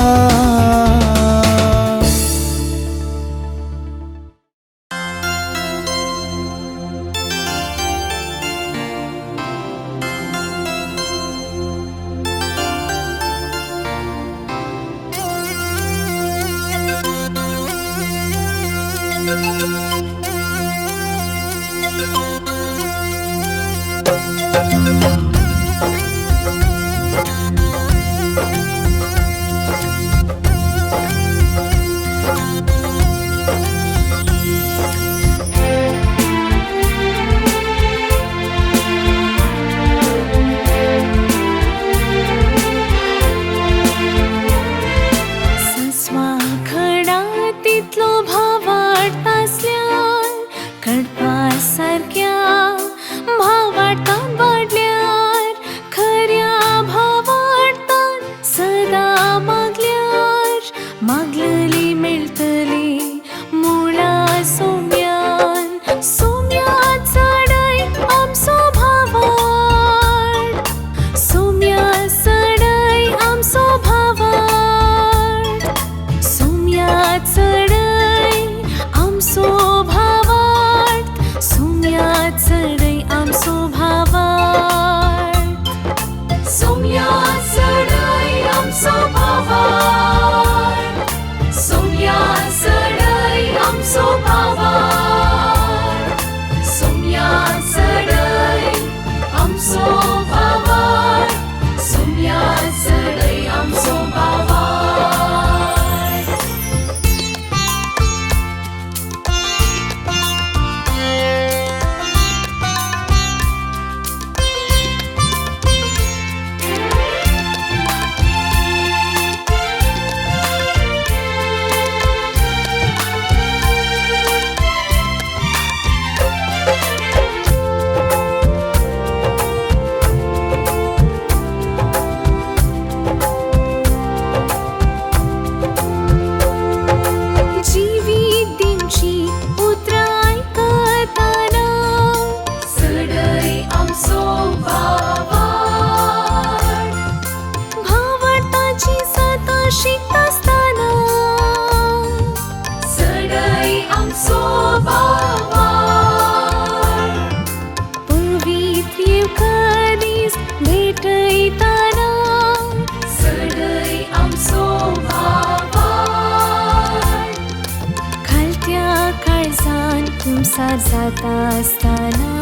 Speaker 4: पार जाता असताना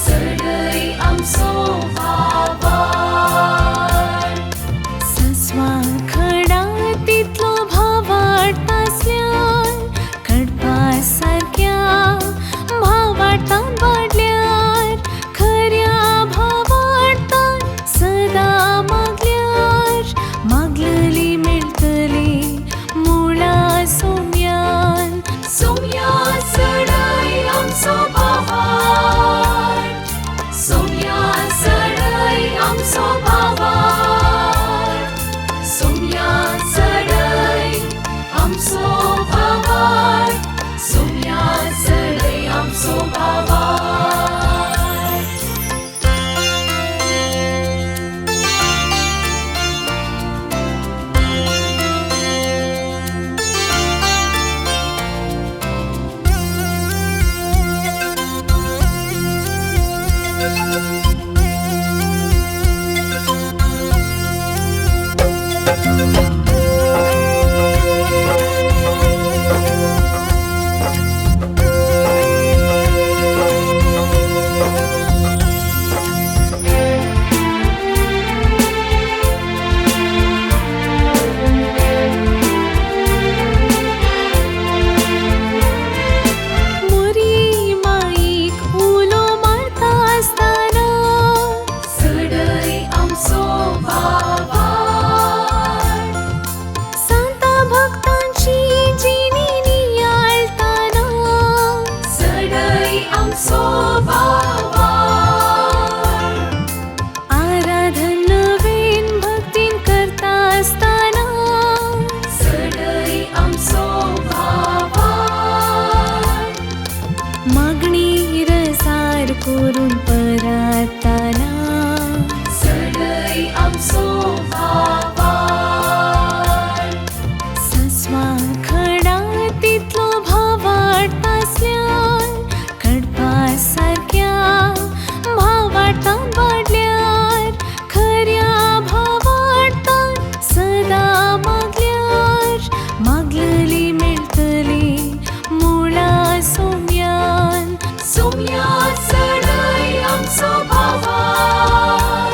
Speaker 5: सडई आमचो भावार
Speaker 4: सस्वा खडा तितलो भाव वाटतासल्यान कडपा सारक्या भाव वाटतान वाडल्यार खऱ्या भाव वाटतान सदा मागल्यार मागलेली मेळटली मुळा सोम्यान
Speaker 5: सोम्या सडई आमचो भावार सोम्या सडई आमचो भावार सोम्या सडई आमचो भावार सोम्या सडई आमचो भावार
Speaker 4: मोरी माईक उलो मारता असताना
Speaker 5: सडई आमचो भावार
Speaker 4: सांता भक्तांची जिणी नियाळताना
Speaker 5: सडई आमचो भावार
Speaker 4: आराधन नवीन भक्तीन करता असताना
Speaker 5: सडई आमचो भावार
Speaker 4: मागणी रसार करून परताना
Speaker 5: सडई आमचो भावार
Speaker 4: सस्वा खडा तितलो भाव वाटतासल्यान कडपा सारक्या भाव वाटतान वाडल्यार खऱ्या भाव वाटतान सदा मागल्यार मागलेली मेळटली मुळा सोम्यान
Speaker 5: सोम्या सडई आमचो भावार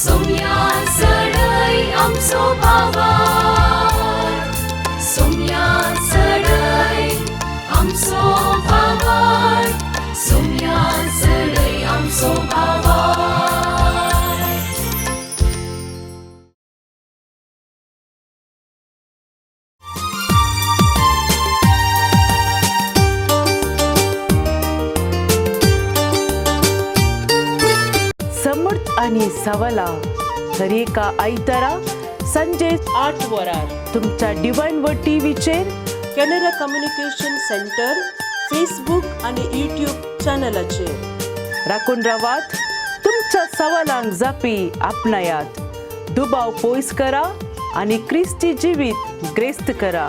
Speaker 5: सोम्या सडई आमचो भावार सोम्या सडई आमचो भावार सोम्या सडई आमचो भावार
Speaker 6: समर्थ आणि सवाला दर एका आयतारा संजे
Speaker 7: 8 वरार
Speaker 6: तुमच्या डिवाइन वर्ड टीव्हीचेर
Speaker 7: कॅनरा कम्युनिकेशन सेंटर फेसबुक आणि यूट्यूब चॅनलाचेर
Speaker 6: राखून रावात. तुमच्या सवालांक जापी आपणायात. दुबाव पयस करा आणि क्रिस्ती जिवीत ग्रेस्त करा.